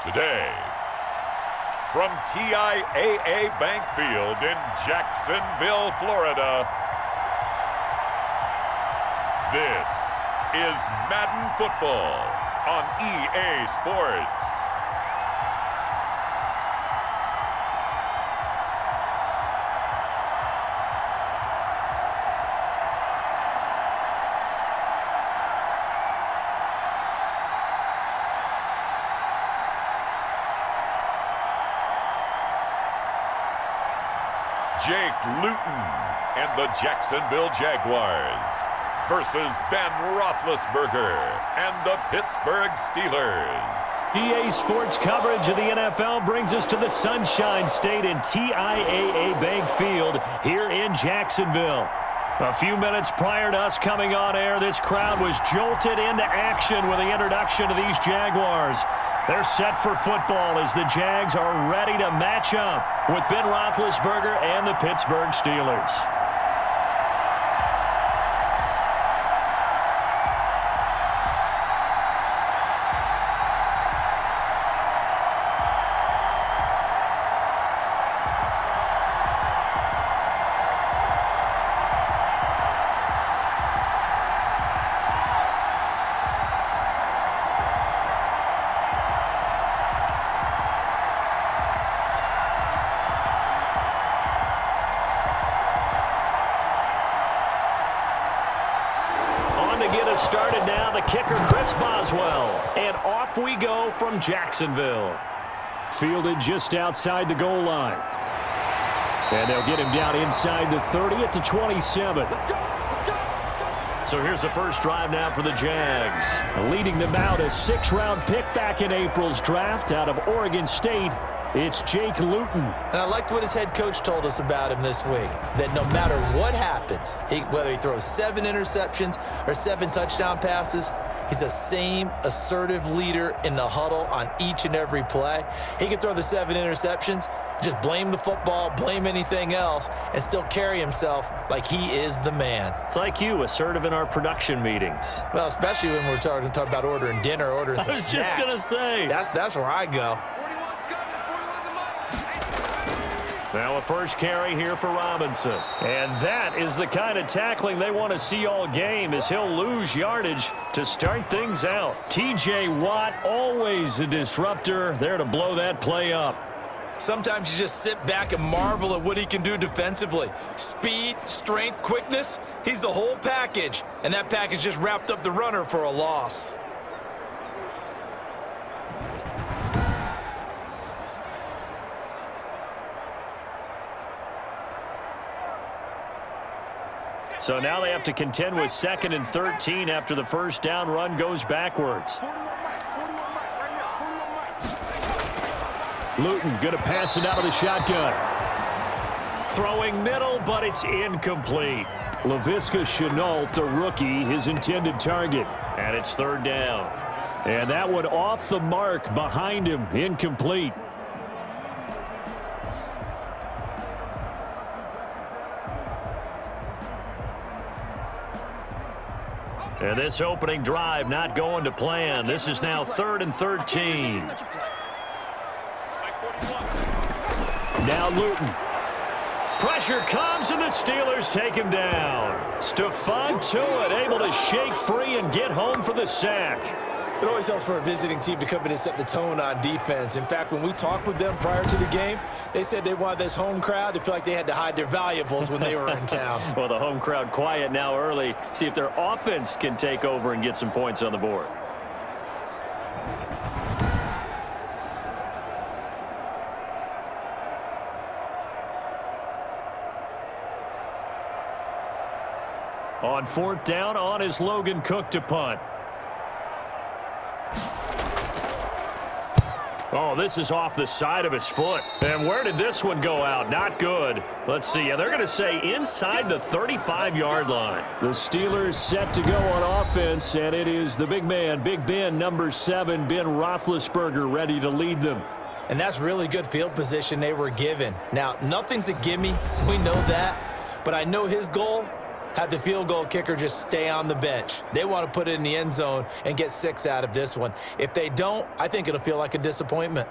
Today, from TIAA Bank Field in Jacksonville, Florida, this is Madden Football on EA Sports. Jake Luton and the Jacksonville Jaguars versus Ben Roethlisberger and the Pittsburgh Steelers. EA Sports coverage of the NFL brings us to the Sunshine State in TIAA Bank Field here in Jacksonville. A few minutes prior to us coming on air, this crowd was jolted into action with the introduction of these Jaguars. They're set for football as the Jags are ready to match up with Ben Roethlisberger and the Pittsburgh Steelers. Started now, the kicker, Chris Boswell. And off we go from Jacksonville. Fielded just outside the goal line. And they'll get him down inside the 30 at the 27. So here's the first drive now for the Jags. Leading them out, a 6th-round pick back in April's draft out of Oregon State. It's Jake Luton. And I liked what his head coach told us about him this week, that no matter what happens, whether he throws 7 interceptions or 7 touchdown passes, he's the same assertive leader in the huddle on each and every play. He can throw the 7 interceptions, just blame the football, blame anything else, and still carry himself like he is the man. It's like you, assertive in our production meetings. Well, especially when we're talking about ordering dinner, ordering some snacks. I was just going to say. That's where I go. Now a first carry here for Robinson. And that is the kind of tackling they want to see all game, as he'll lose yardage to start things out. T.J. Watt, always a disruptor, there to blow that play up. Sometimes you just sit back and marvel at what he can do defensively. Speed, strength, quickness, he's the whole package. And that package just wrapped up the runner for a loss. So now they have to contend with 2nd and 13 after the first down run goes backwards. Luton going to pass it out of the shotgun. Throwing middle, but it's incomplete. Laviska Shenault, the rookie, his intended target. And it's 3rd down. And that one off the mark behind him, incomplete. And this opening drive not going to plan. This is now 3rd and 13. Now Luton. Pressure comes and the Steelers take him down. Stephon Tuitt able to shake free and get home for the sack. It always helps for a visiting team to come in and set the tone on defense. In fact, when we talked with them prior to the game, they said they wanted this home crowd to feel like they had to hide their valuables when they were in town. Well, the home crowd quiet now early. See if their offense can take over and get some points on the board. On 4th down, on is Logan Cook to punt. Oh, this is off the side of his foot. And where did this one go out? Not good. Let's see. Yeah, they're going to say inside the 35-yard line. The Steelers set to go on offense, and it is the big man, Big Ben, number 7, Ben Roethlisberger, ready to lead them. And that's really good field position they were given. Now, nothing's a gimme. We know that. But I know his goal have the field goal kicker just stay on the bench. They want to put it in the end zone and get 6 out of this one. If they don't, I think it'll feel like a disappointment.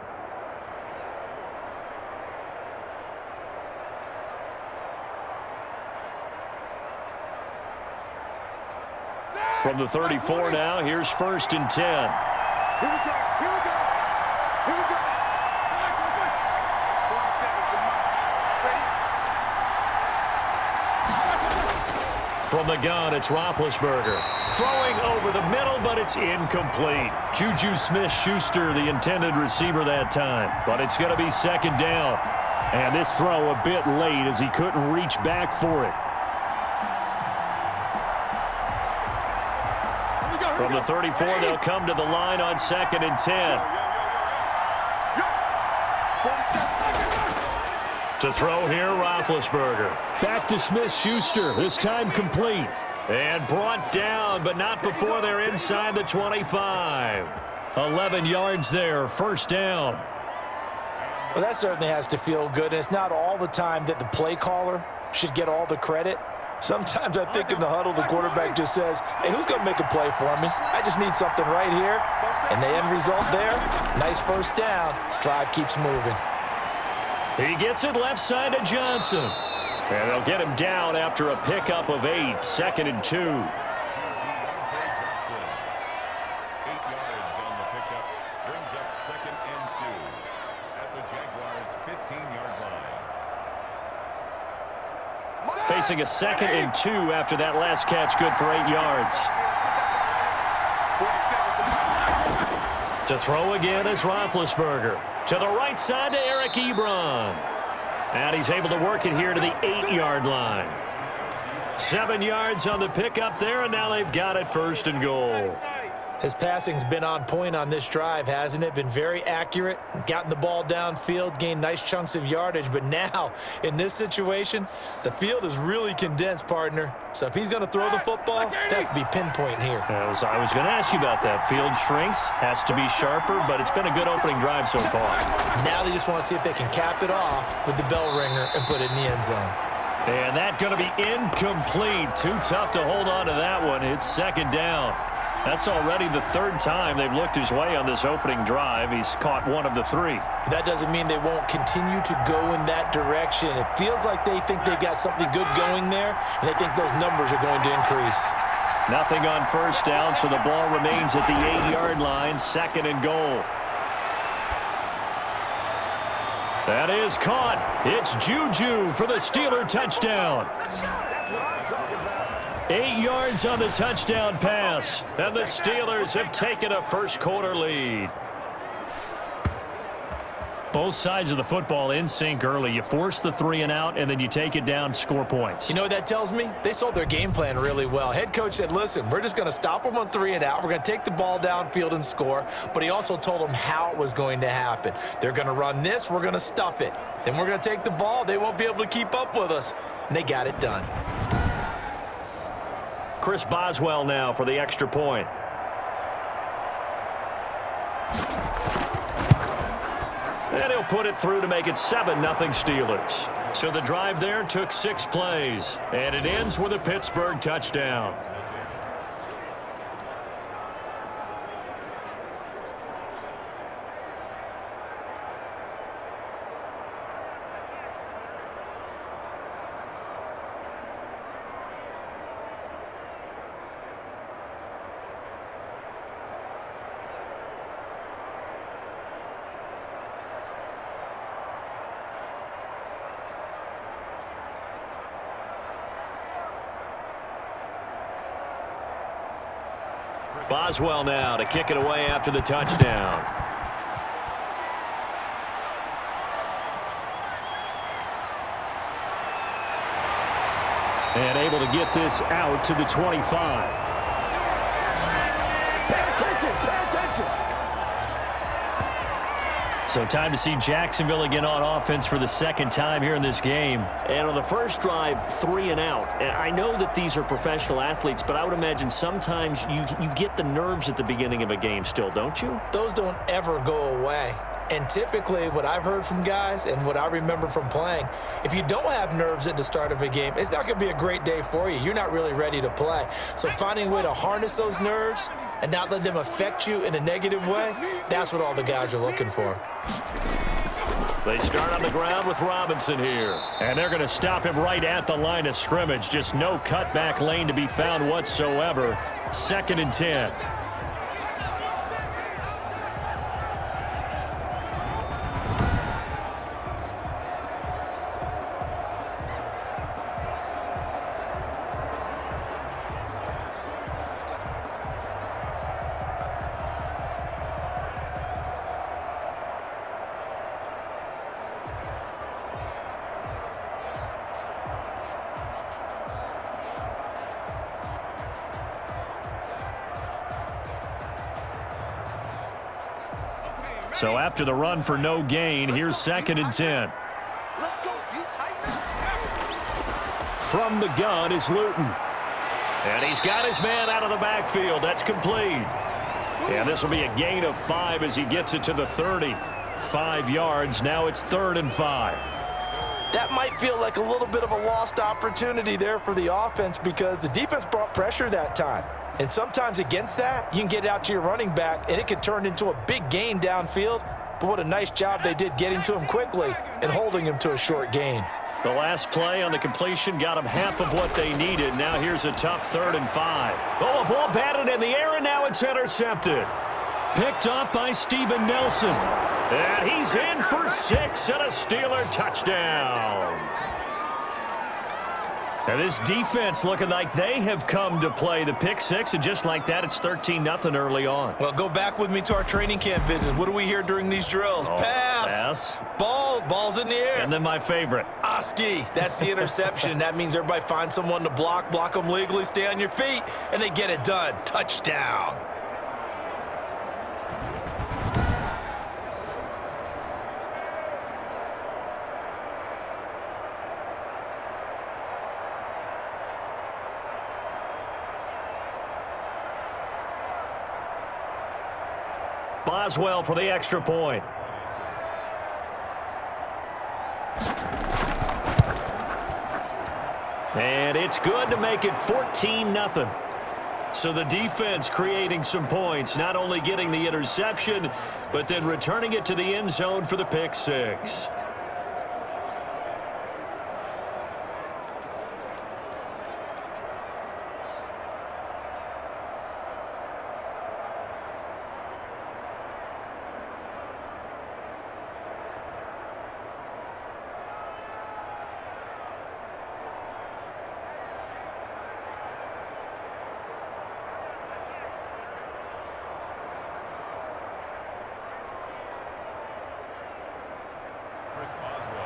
From the 34 now, here's 1st and 10. Here we go. Here we go. Here we go. 47's the mark. Ready? From the gun, it's Roethlisberger. Throwing over the middle, but it's incomplete. Juju Smith-Schuster, the intended receiver that time. But it's going to be 2nd down. And this throw a bit late as he couldn't reach back for it. From the 34, they'll come to the line on 2nd and 10. To throw here, Roethlisberger. Back to Smith-Schuster, this time complete. And brought down, but not before they're inside the 25. 11 yards there, 1st down. Well, that certainly has to feel good. And it's not all the time that the play caller should get all the credit. Sometimes I think in the huddle, the quarterback just says, hey, who's going to make a play for me? I just need something right here. And the end result there, nice 1st down. Drive keeps moving. He gets it left side to Johnson. And they'll get him down after a pickup of 8, 2nd and 2. 8 yards on the pickup brings up 2nd and 2 at the Jaguars' 15-yard line. Facing a 2nd and 2 after that last catch, good for 8 yards. 47's the mark. To throw again is Roethlisberger. To the right side to Eric Ebron. And he's able to work it here to the 8-yard line. 7 yards on the pickup there, and now they've got it 1st and goal. His passing's been on point on this drive, hasn't it? Been very accurate, gotten the ball downfield, gained nice chunks of yardage. But now, in this situation, the field is really condensed, partner. So if he's going to throw the football, they have to be pinpoint here. I was going to ask you about that. Field shrinks, has to be sharper, but it's been a good opening drive so far. Now they just want to see if they can cap it off with the bell ringer and put it in the end zone. And that's going to be incomplete. Too tough to hold on to that one. It's 2nd down. That's already the 3rd time they've looked his way on this opening drive. He's caught 1 of the 3. That doesn't mean they won't continue to go in that direction. It feels like they think they've got something good going there, and they think those numbers are going to increase. Nothing on 1st down, so the ball remains at the 8-yard line, 2nd and goal. That is caught. It's Juju for the Steeler touchdown. 8 yards on the touchdown pass, and the Steelers have taken a 1st quarter lead. Both sides of the football in sync early. You force the 3 and out, and then you take it down, score points. You know what that tells me? They sold their game plan really well. Head coach said, listen, we're just going to stop them on 3 and out. We're going to take the ball downfield and score. But he also told them how it was going to happen. They're going to run this. We're going to stuff it. Then we're going to take the ball. They won't be able to keep up with us. And they got it done. Chris Boswell now for the extra point. And he'll put it through to make it 7-0 Steelers. So the drive there took 6 plays, and it ends with a Pittsburgh touchdown. Boswell now to kick it away after the touchdown. And able to get this out to the 25. So time to see Jacksonville again on offense for the 2nd time here in this game. And on the first drive, 3 and out. And I know that these are professional athletes, but I would imagine sometimes you get the nerves at the beginning of a game still, don't you? Those don't ever go away. And typically what I've heard from guys and what I remember from playing, if you don't have nerves at the start of a game, it's not going to be a great day for you. You're not really ready to play. So finding a way to harness those nerves and not let them affect you in a negative way, that's what all the guys are looking for. They start on the ground with Robinson here. And they're going to stop him right at the line of scrimmage. Just no cutback lane to be found whatsoever. 2nd and 10. So after the run for no gain, here's 2nd and 10. Let's go, From the gun is Luton. And he's got his man out of the backfield. That's complete. And this will be a gain of 5 as he gets it to the 30. 5 yards. Now it's 3rd and 5. That might feel like a little bit of a lost opportunity there for the offense because the defense brought pressure that time. And sometimes against that, you can get out to your running back, and it can turn into a big gain downfield. But what a nice job they did getting to him quickly and holding him to a short gain. The last play on the completion got them half of what they needed. Now here's a tough 3rd and 5. Oh, a ball batted in the air, and now it's intercepted. Picked up by Steven Nelson. And he's in for 6 and a Steeler touchdown. And this defense looking like they have come to play the pick 6, and just like that, it's 13-0 early on. Well, go back with me to our training camp visits. What do we hear during these drills? Pass. Ball's in the air. And then my favorite. Oski. That's the interception. That means everybody finds someone to block them legally, stay on your feet, and they get it done. Touchdown. Boswell for the extra point. And it's good to make it 14-0. So the defense creating some points, not only getting the interception, but then returning it to the end zone for the pick 6.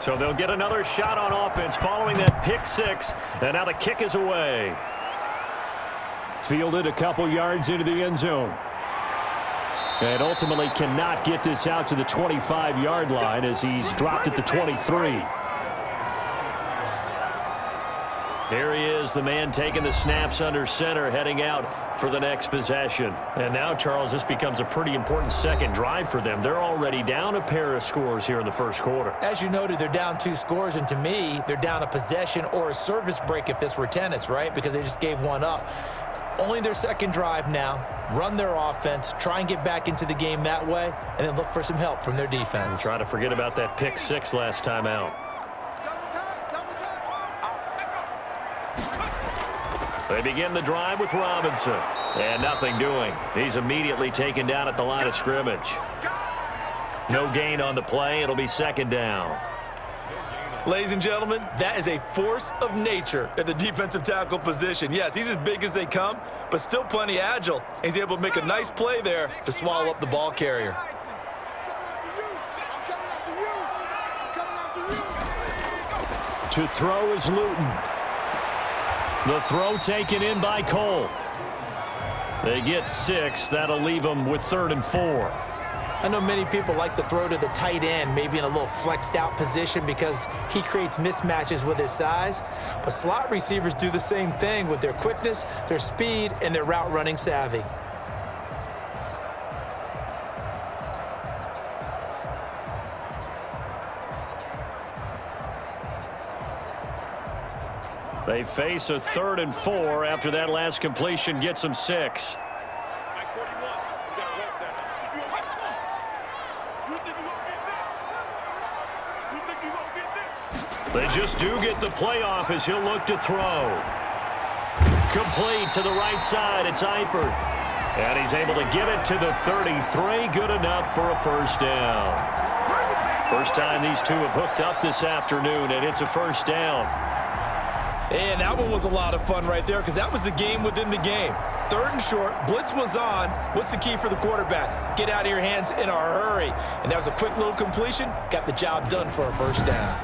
So they'll get another shot on offense following that pick 6. And now the kick is away. Fielded a couple yards into the end zone. And ultimately cannot get this out to the 25-yard line as he's dropped at the 23. Here he is, the man taking the snaps under center, heading out for the next possession. And now, Charles, this becomes a pretty important second drive for them. They're already down a pair of scores here in the first quarter. As you noted, they're down 2 scores, and to me, they're down a possession or a service break if this were tennis, right? Because they just gave one up. Only their second drive now. Run their offense, try and get back into the game that way, and then look for some help from their defense. And try to forget about that pick 6 last time out. They begin the drive with Robinson. And nothing doing. He's immediately taken down at the line of scrimmage. No gain on the play. It'll be 2nd down. Ladies and gentlemen, that is a force of nature at the defensive tackle position. Yes, he's as big as they come, but still plenty agile. He's able to make a nice play there to swallow up the ball carrier. To throw is Luton. The throw taken in by Cole. They get 6. That'll leave them with 3rd and 4. I know many people like to throw to the tight end, maybe in a little flexed out position because he creates mismatches with his size. But slot receivers do the same thing with their quickness, their speed, and their route running savvy. They face a 3rd and 4 after that last completion gets them 6. They just do get the playoff as he'll look to throw. Complete to the right side. It's Eifert. And he's able to get it to the 33. Good enough for a first down. First time these two have hooked up this afternoon, and it's a first down. And that one was a lot of fun right there because that was the game within the game. 3rd and short, blitz was on. What's the key for the quarterback? Get out of your hands in a hurry. And that was a quick little completion. Got the job done for a first down.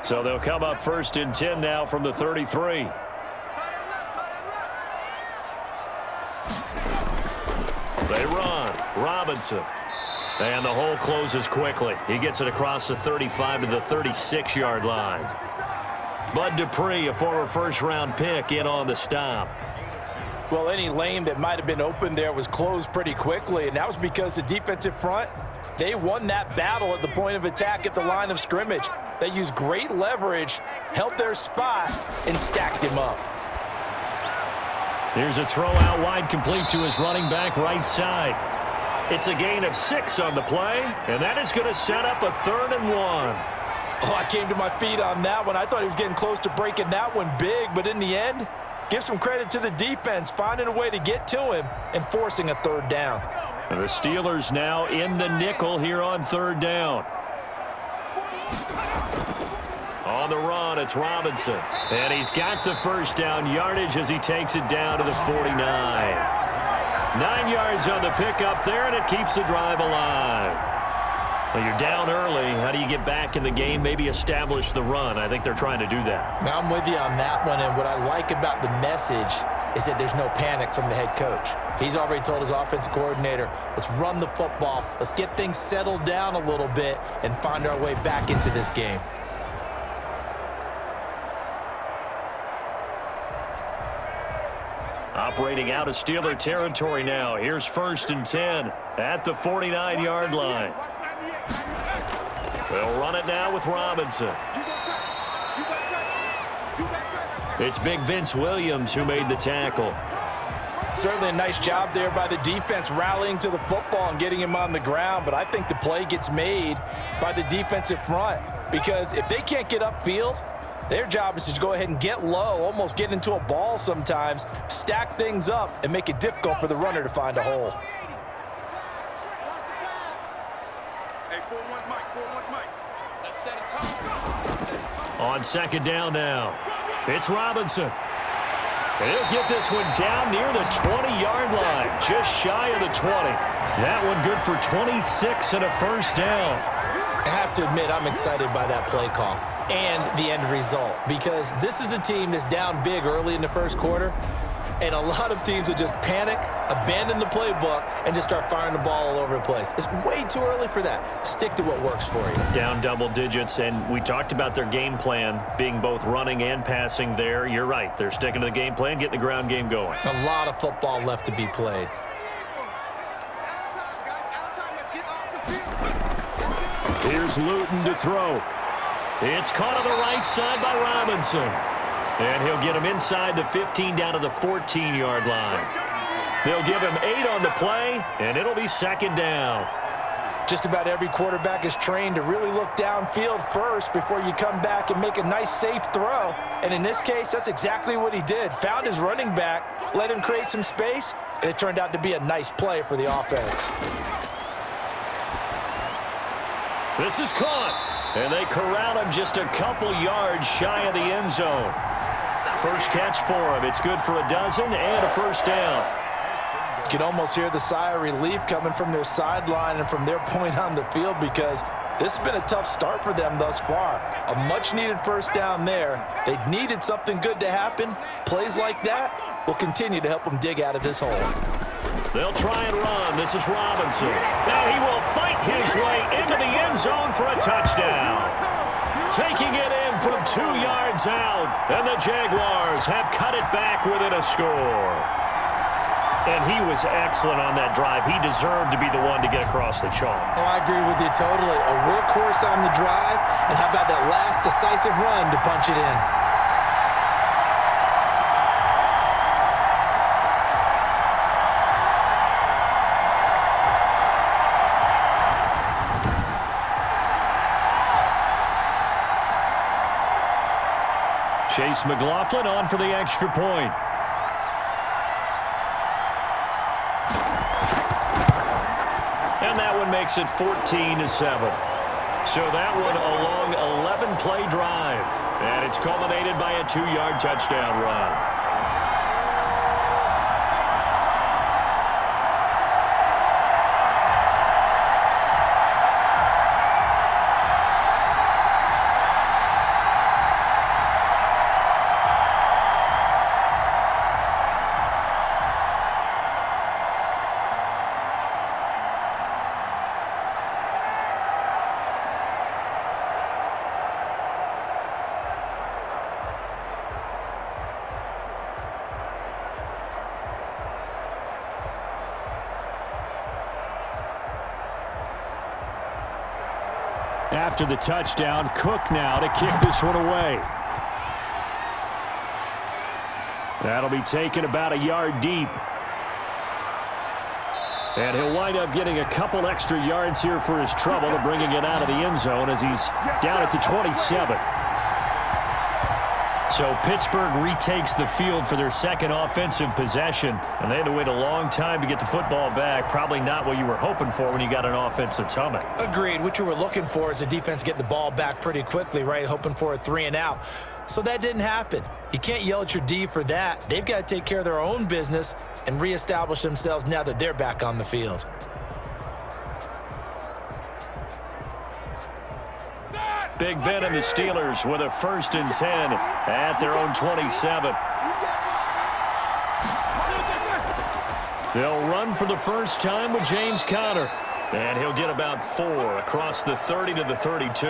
So they'll come up 1st and 10 now from the 33. They run. Robinson. And the hole closes quickly. He gets it across the 35 to the 36-yard line. Bud Dupree, a former first-round pick, in on the stop. Well, any lane that might have been open there was closed pretty quickly, and that was because the defensive front, they won that battle at the point of attack at the line of scrimmage. They used great leverage, held their spot, and stacked him up. Here's a throw out wide, complete to his running back right side. It's a gain of 6 on the play, and that is going to set up a 3rd and 1. Oh, I came to my feet on that one. I thought he was getting close to breaking that one big, but in the end, give some credit to the defense, finding a way to get to him and forcing a 3rd down. And the Steelers now in the nickel here on 3rd down. On the run, it's Robinson. And he's got the first down yardage as he takes it down to the 49. 9 yards on the pickup there, and it keeps the drive alive. Well, you're down early. How do you get back in the game, maybe establish the run? I think they're trying to do that. Now, I'm with you on that one, and what I like about the message is that there's no panic from the head coach. He's already told his offensive coordinator, let's run the football, let's get things settled down a little bit and find our way back into this game. Operating out of Steeler territory now. Here's 1st and 10 at the 49-yard line. They'll run it now with Robinson. It's Big Vince Williams who made the tackle. Certainly a nice job there by the defense rallying to the football and getting him on the ground, but I think the play gets made by the defensive front because if they can't get upfield, their job is to go ahead and get low, almost get into a ball sometimes, stack things up, and make it difficult for the runner to find a hole. On 2nd down now, it's Robinson. And he'll get this one down near the 20-yard line, just shy of the 20. That one good for 26 and a first down. I have to admit, I'm excited by that play call and the end result because this is a team that's down big early in the first quarter, and a lot of teams will just panic, abandon the playbook, and just start firing the ball all over the place. It's way too early for that. Stick to what works for you. Down double digits, and we talked about their game plan being both running and passing there. You're right. They're sticking to the game plan, getting the ground game going. A lot of football left to be played. Here's Luton to throw. It's caught on the right side by Robinson. And he'll get him inside the 15 down to the 14-yard line. They'll give him 8 on the play, and it'll be 2nd down. Just about every quarterback is trained to really look downfield first before you come back and make a nice, safe throw. And in this case, that's exactly what he did. Found his running back, let him create some space, and it turned out to be a nice play for the offense. This is caught, and they corral him just a couple yards shy of the end zone. First catch for him. It's good for a dozen and a first down. You can almost hear the sigh of relief coming from their sideline and from their point on the field because this has been a tough start for them thus far. A much-needed first down there. They needed something good to happen. Plays like that will continue to help them dig out of this hole. They'll try and run. This is Robinson. Now he will fight his way into the end zone for a touchdown. Taking it in from 2 yards out, and the Jaguars have cut it back within a score. And he was excellent on that drive. He deserved to be the one to get across the chalk. Oh, I agree with you totally. A workhorse on the drive, and how about that last decisive run to punch it in? Chase McLaughlin on for the extra point. And that one makes it 14-7. So that one a long 11-play drive. And it's culminated by a 2-yard touchdown run. After the touchdown, Cook now to kick this one away. That'll be taken about a yard deep. And he'll wind up getting a couple extra yards here for his trouble to bringing it out of the end zone as he's down at the 27. So Pittsburgh retakes the field for their second offensive possession, and they had to wait a long time to get the football back. Probably not what you were hoping for when you got an offense that's humming. Agreed. What you were looking for is the defense getting the ball back pretty quickly, right? Hoping for a 3-and-out. So that didn't happen. You can't yell at your D for that. They've got to take care of their own business and reestablish themselves now that they're back on the field. Big Ben and the Steelers with a 1st and 10 at their own 27. They'll run for the first time with James Conner. And he'll get about 4 across the 30 to the 32.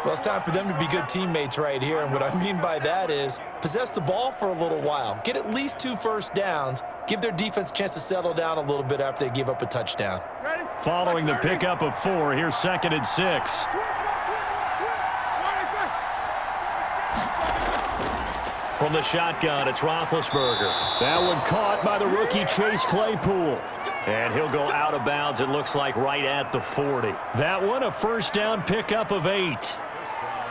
Well, it's time for them to be good teammates right here. And what I mean by that is possess the ball for a little while. Get at least 2 first downs. Give their defense a chance to settle down a little bit after they give up a touchdown. Following the pickup of 4, here's 2nd and 6. From the shotgun, it's Roethlisberger. That one caught by the rookie Chase Claypool. And he'll go out of bounds, it looks like, right at the 40. That one, a first down pickup of 8.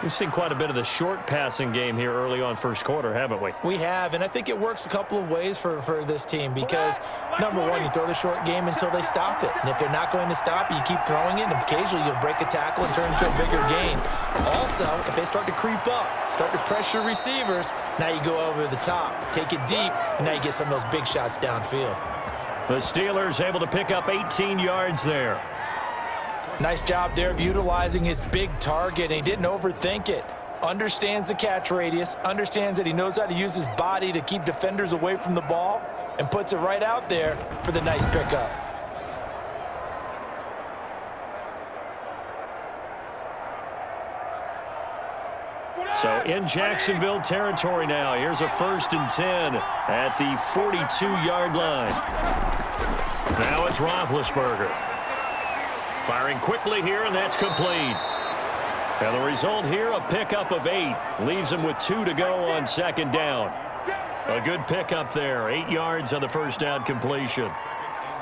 We've seen quite a bit of the short passing game here early on first quarter, haven't we? We have, and I think it works a couple of ways for this team because, number one, you throw the short game until they stop it. And if they're not going to stop it, you keep throwing it, and occasionally you'll break a tackle and turn it into a bigger gain. Also, if they start to creep up, start to pressure receivers, now you go over the top, take it deep, and now you get some of those big shots downfield. The Steelers able to pick up 18 yards there. Nice job there of utilizing his big target, and he didn't overthink it. Understands the catch radius, understands that he knows how to use his body to keep defenders away from the ball, and puts it right out there for the nice pickup. So in Jacksonville territory now, here's a 1st and 10 at the 42-yard line. Now it's Roethlisberger. Firing quickly here, and that's complete. And the result here, a pickup of 8. Leaves him with 2 to go on 2nd down. A good pickup there. 8 yards on the first down completion.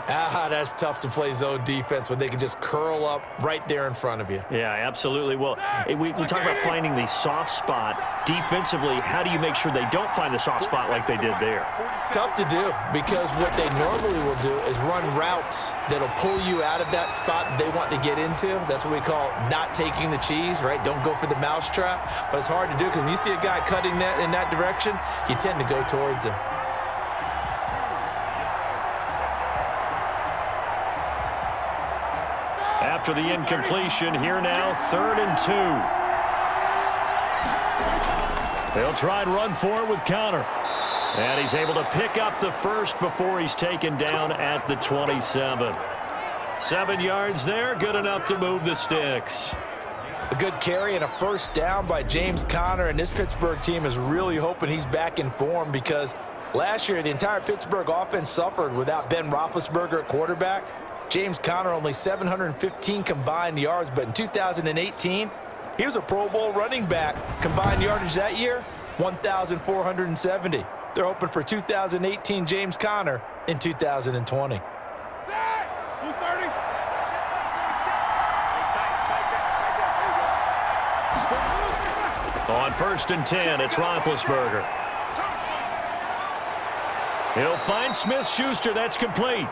That's tough to play zone defense when they can just curl up right there in front of you. Yeah, absolutely. Well, we talk about finding the soft spot. Defensively, how do you make sure they don't find the soft spot like they did there? Tough to do because what they normally will do is run routes that'll pull you out of that spot that they want to get into. That's what we call not taking the cheese, right? Don't go for the mousetrap. But it's hard to do because when you see a guy cutting that in that direction, you tend to go towards him. After the incompletion, here now, 3rd and 2. They'll try and run for it with Conner. And he's able to pick up the first before he's taken down at the 27. 7 yards there, good enough to move the sticks. A good carry and a first down by James Conner, and this Pittsburgh team is really hoping he's back in form because Last year, the entire Pittsburgh offense suffered without Ben Roethlisberger at quarterback. James Conner only 715 combined yards, but in 2018, he was a Pro Bowl running back. Combined yardage that year, 1,470. They're hoping for 2018 James Conner in 2020. On 1st and 10, it's Roethlisberger. He'll find Smith-Schuster. That's complete.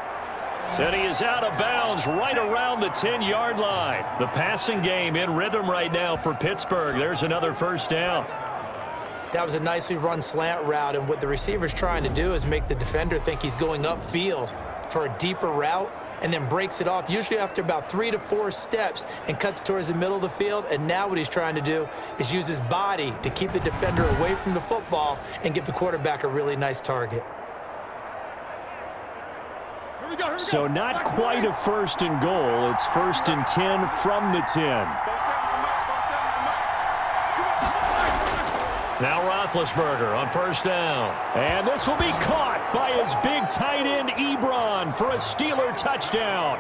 And he is out of bounds right around the 10-yard line. The passing game in rhythm right now for Pittsburgh. There's another first down. That was a nicely run slant route, and what the receiver's trying to do is make the defender think he's going upfield for a deeper route, and then breaks it off, usually after about 3 to 4 steps, and cuts towards the middle of the field. And now what he's trying to do is use his body to keep the defender away from the football and give the quarterback a really nice target. So not quite a 1st and goal. It's 1st and 10 from the 10. Now Roethlisberger on 1st down. And this will be caught by his big tight end Ebron for a Steeler touchdown.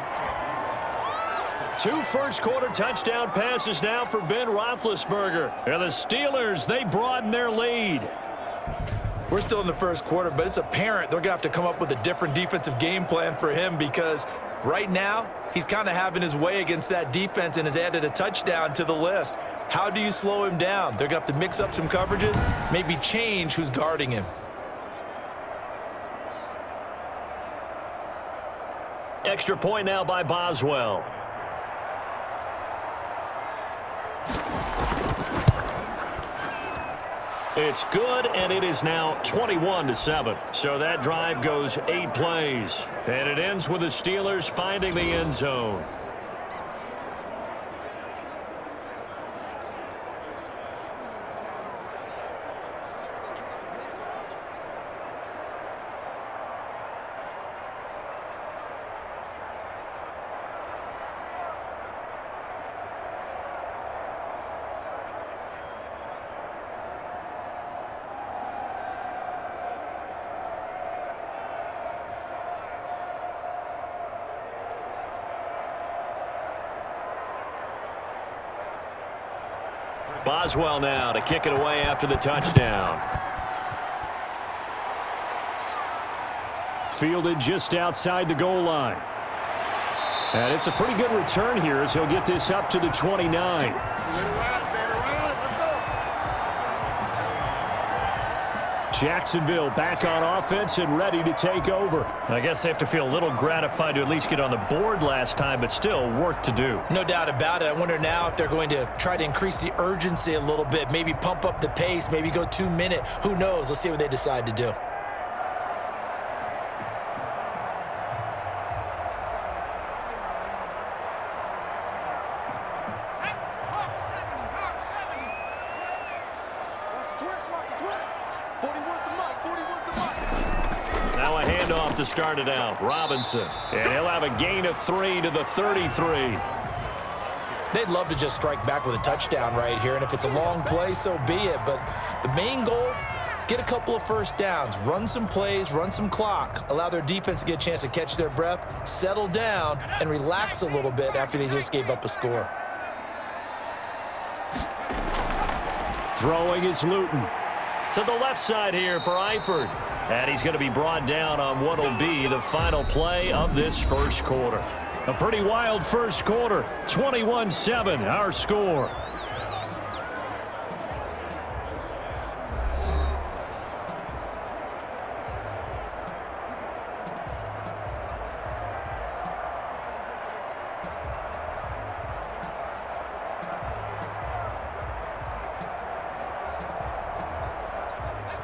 2 first-quarter touchdown passes now for Ben Roethlisberger. And the Steelers, they broaden their lead. We're still in the first quarter, but it's apparent they're going to have to come up with a different defensive game plan for him, because right now he's kind of having his way against that defense and has added a touchdown to the list. How do you slow him down? They're going to have to mix up some coverages, maybe change who's guarding him. Extra point now by Boswell. It's good, and it is now 21-7. So that drive goes 8 plays. And it ends with the Steelers finding the end zone. Boswell now to kick it away after the touchdown. Fielded just outside the goal line. And it's a pretty good return here as he'll get this up to the 29. Jacksonville back on offense and ready to take over. I guess they have to feel a little gratified to at least get on the board last time, but still work to do. No doubt about it. I wonder now if they're going to try to increase the urgency a little bit, maybe pump up the pace, maybe go 2-minute. Who knows? Let's see what they decide to do. Now a handoff to start it out. Robinson. And he'll have a gain of 3 to the 33. They'd love to just strike back with a touchdown right here, and if it's a long play, so be it. But the main goal, get a couple of first downs, run some plays, run some clock, allow their defense to get a chance to catch their breath, settle down, and relax a little bit after they just gave up a score. Throwing is Luton. To the left side here for Eifert. And he's going to be brought down on what will be the final play of this first quarter. A pretty wild first quarter. 21-7, our score.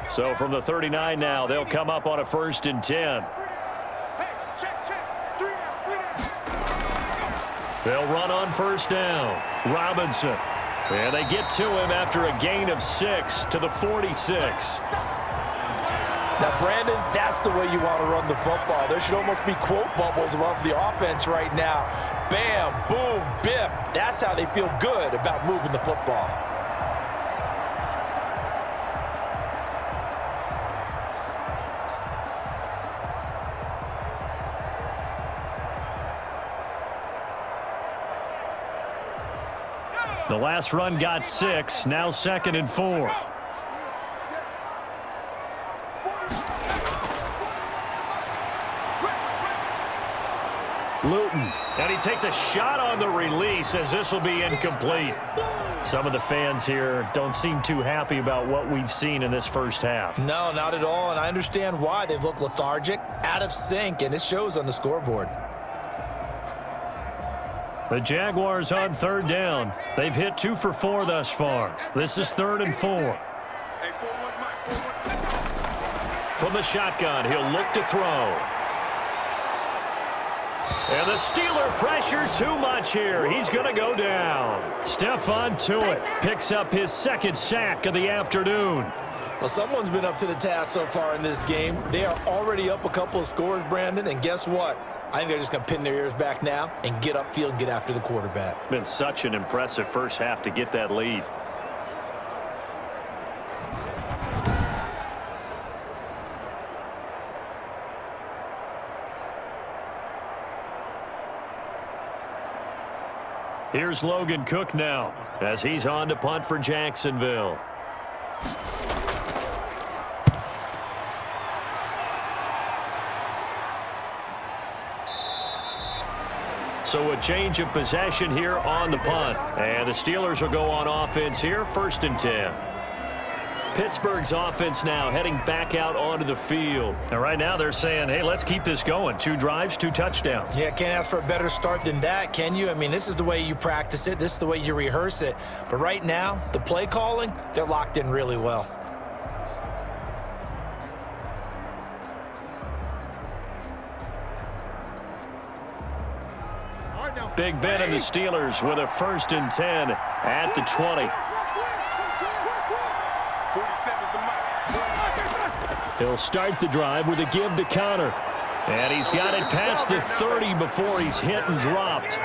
So from the 39 now, they'll come up on a 1st and 10. They'll run on 1st down. Robinson. And they get to him after a gain of 6 to the 46. Now, Brandon, that's the way you want to run the football. There should almost be quote bubbles above the offense right now. Bam, boom, biff. That's how they feel good about moving the football. The last run got 6, now 2nd and 4. Luton, and he takes a shot on the release as this will be incomplete. Some of the fans here don't seem too happy about what we've seen in this first half. No, not at all, and I understand why. They've looked lethargic, out of sync, and it shows on the scoreboard. The Jaguars on 3rd down. They've hit 2 for 4 thus far. This is 3rd and 4. From the shotgun, he'll look to throw. And the Steeler pressure too much here. He's going to go down. Stephon Tuitt picks up his 2nd sack of the afternoon. Well, someone's been up to the task so far in this game. They are already up a couple of scores, Brandon, and guess what? I think they're just going to pin their ears back now and get upfield and get after the quarterback. Been such an impressive first half to get that lead. Here's Logan Cook now as he's on to punt for Jacksonville. So a change of possession here on the punt. And the Steelers will go on offense here, 1st and 10. Pittsburgh's offense now heading back out onto the field. And right now they're saying, hey, let's keep this going. 2 drives, 2 touchdowns. Yeah, can't ask for a better start than that, can you? I mean, this is the way you practice it. This is the way you rehearse it. But right now, the play calling, they're locked in really well. Big Ben and the Steelers with a 1st and 10 at the 20. He'll start the drive with a give to Connor. And he's got it past the 30 before he's hit and dropped.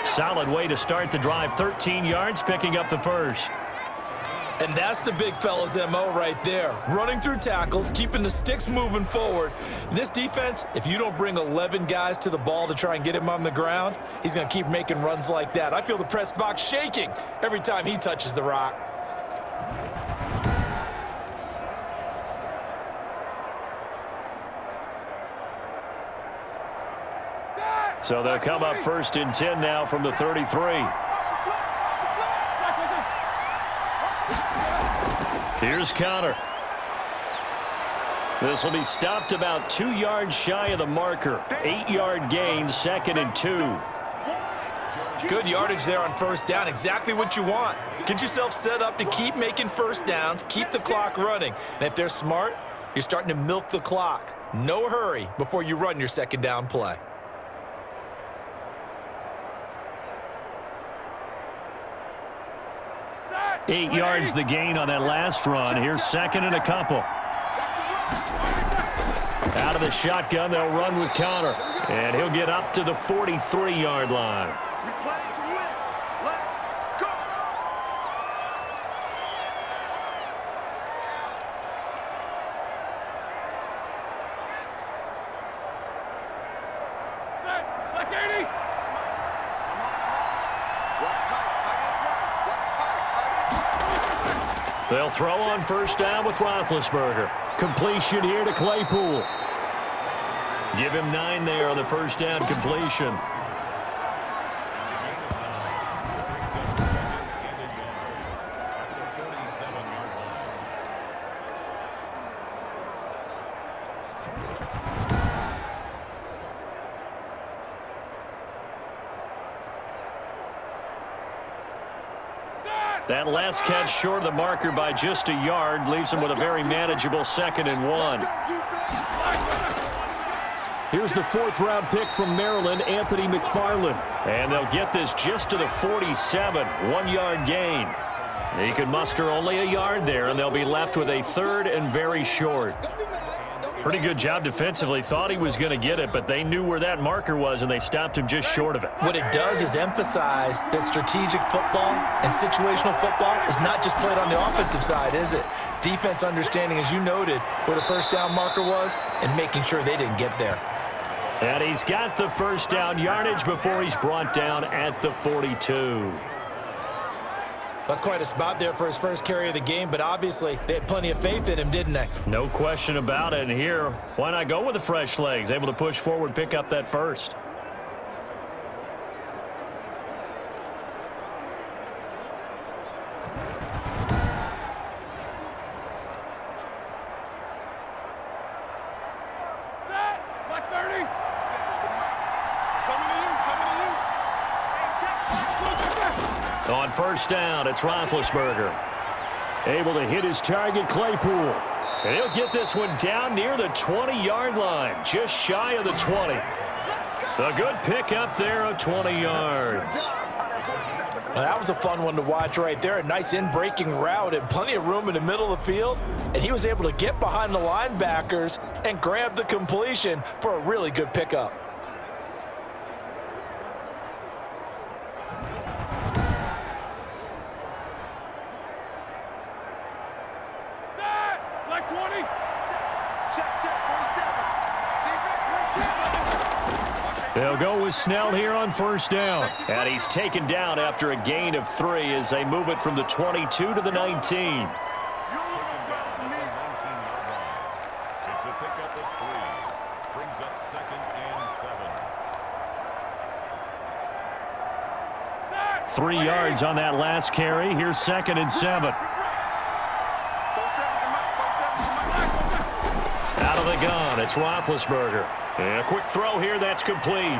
Solid way to start the drive. 13 yards, picking up the 1st. And that's the big fella's MO right there. Running through tackles, keeping the sticks moving forward. This defense, if you don't bring 11 guys to the ball to try and get him on the ground, he's going to keep making runs like that. I feel the press box shaking every time he touches the rock. So they'll come up 1st and 10 now from the 33. Here's Connor. This will be stopped about 2 yards shy of the marker. 8-yard gain, 2nd and 2. Good yardage there on 1st down. Exactly what you want. Get yourself set up to keep making 1st downs, keep the clock running. And if they're smart, you're starting to milk the clock. No hurry before you run your 2nd down play. Eight yards the gain on that last run. Here's 2nd and a couple. Out of the shotgun, they'll run with Connor. And he'll get up to the 43-yard line. They'll throw on 1st down with Roethlisberger. Completion here to Claypool. Give him 9 there on the 1st down completion. That last catch short of the marker by just a yard leaves him with a very manageable 2nd and 1. Here's the 4th-round pick from Maryland, Anthony McFarland. And they'll get this just to the 47, 1-yard gain. He could muster only a yard there, and they'll be left with a 3rd and very short. Pretty good job defensively. Thought he was going to get it, but they knew where that marker was, and they stopped him just short of it. What it does is emphasize that strategic football and situational football is not just played on the offensive side, is it? Defense understanding, as you noted, where the 1st down marker was and making sure they didn't get there. And he's got the 1st down yardage before he's brought down at the 42. That's quite a spot there for his first carry of the game, but obviously they had plenty of faith in him, didn't they? No question about it. And here, why not go with the fresh legs? Able to push forward, pick up that first. Like 30. On first down, it's Roethlisberger. Able to hit his target, Claypool. And he'll get this one down near the 20-yard line, just shy of the 20. A good pickup there of 20 yards. Now, that was a fun one to watch right there. A nice in-breaking route and plenty of room in the middle of the field. And he was able to get behind the linebackers and grab the completion for a really good pickup. Like 20. Check, 47. They'll go with Snell here on first down. And he's taken down after a gain of 3 as they move it from the 22 to the 19. It's a pickup of 3. Brings up 2nd and 7. 3 yards on that last carry. Here's 2nd and 7. Out of the gun, it's Roethlisberger. And a quick throw here, that's complete.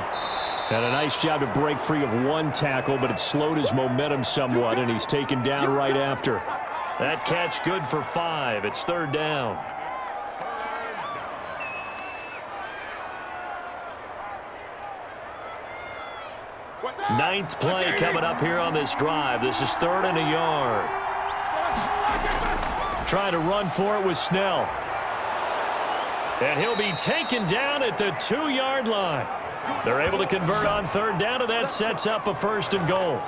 And a nice job to break free of one tackle, but it slowed his momentum somewhat, and he's taken down right after. That catch good for 5. It's 3rd down. Ninth play coming up here on this drive. This is 3rd and a yard. Trying to run for it with Snell. And he'll be taken down at the 2-yard line. They're able to convert on 3rd down, and that sets up a 1st and goal.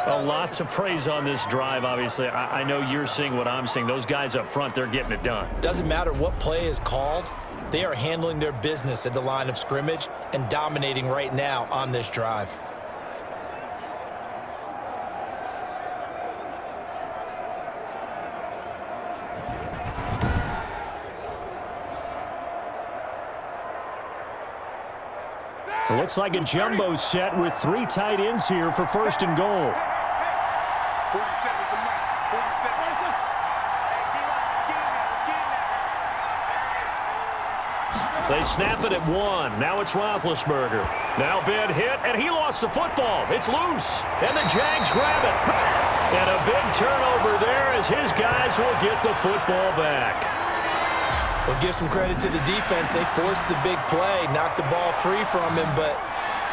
A lot to praise on this drive, obviously. I know you're seeing what I'm seeing. Those guys up front, they're getting it done. Doesn't matter what play is called. They are handling their business at the line of scrimmage and dominating right now on this drive. It looks like a jumbo set with 3 tight ends here for 1st and goal. 47 is the mark. 47. They snap it at 1. Now it's Roethlisberger. Now bad hit, and he lost the football. It's loose, and the Jags grab it. And a big turnover there as his guys will get the football back. We'll give some credit to the defense. They forced the big play, knocked the ball free from him, but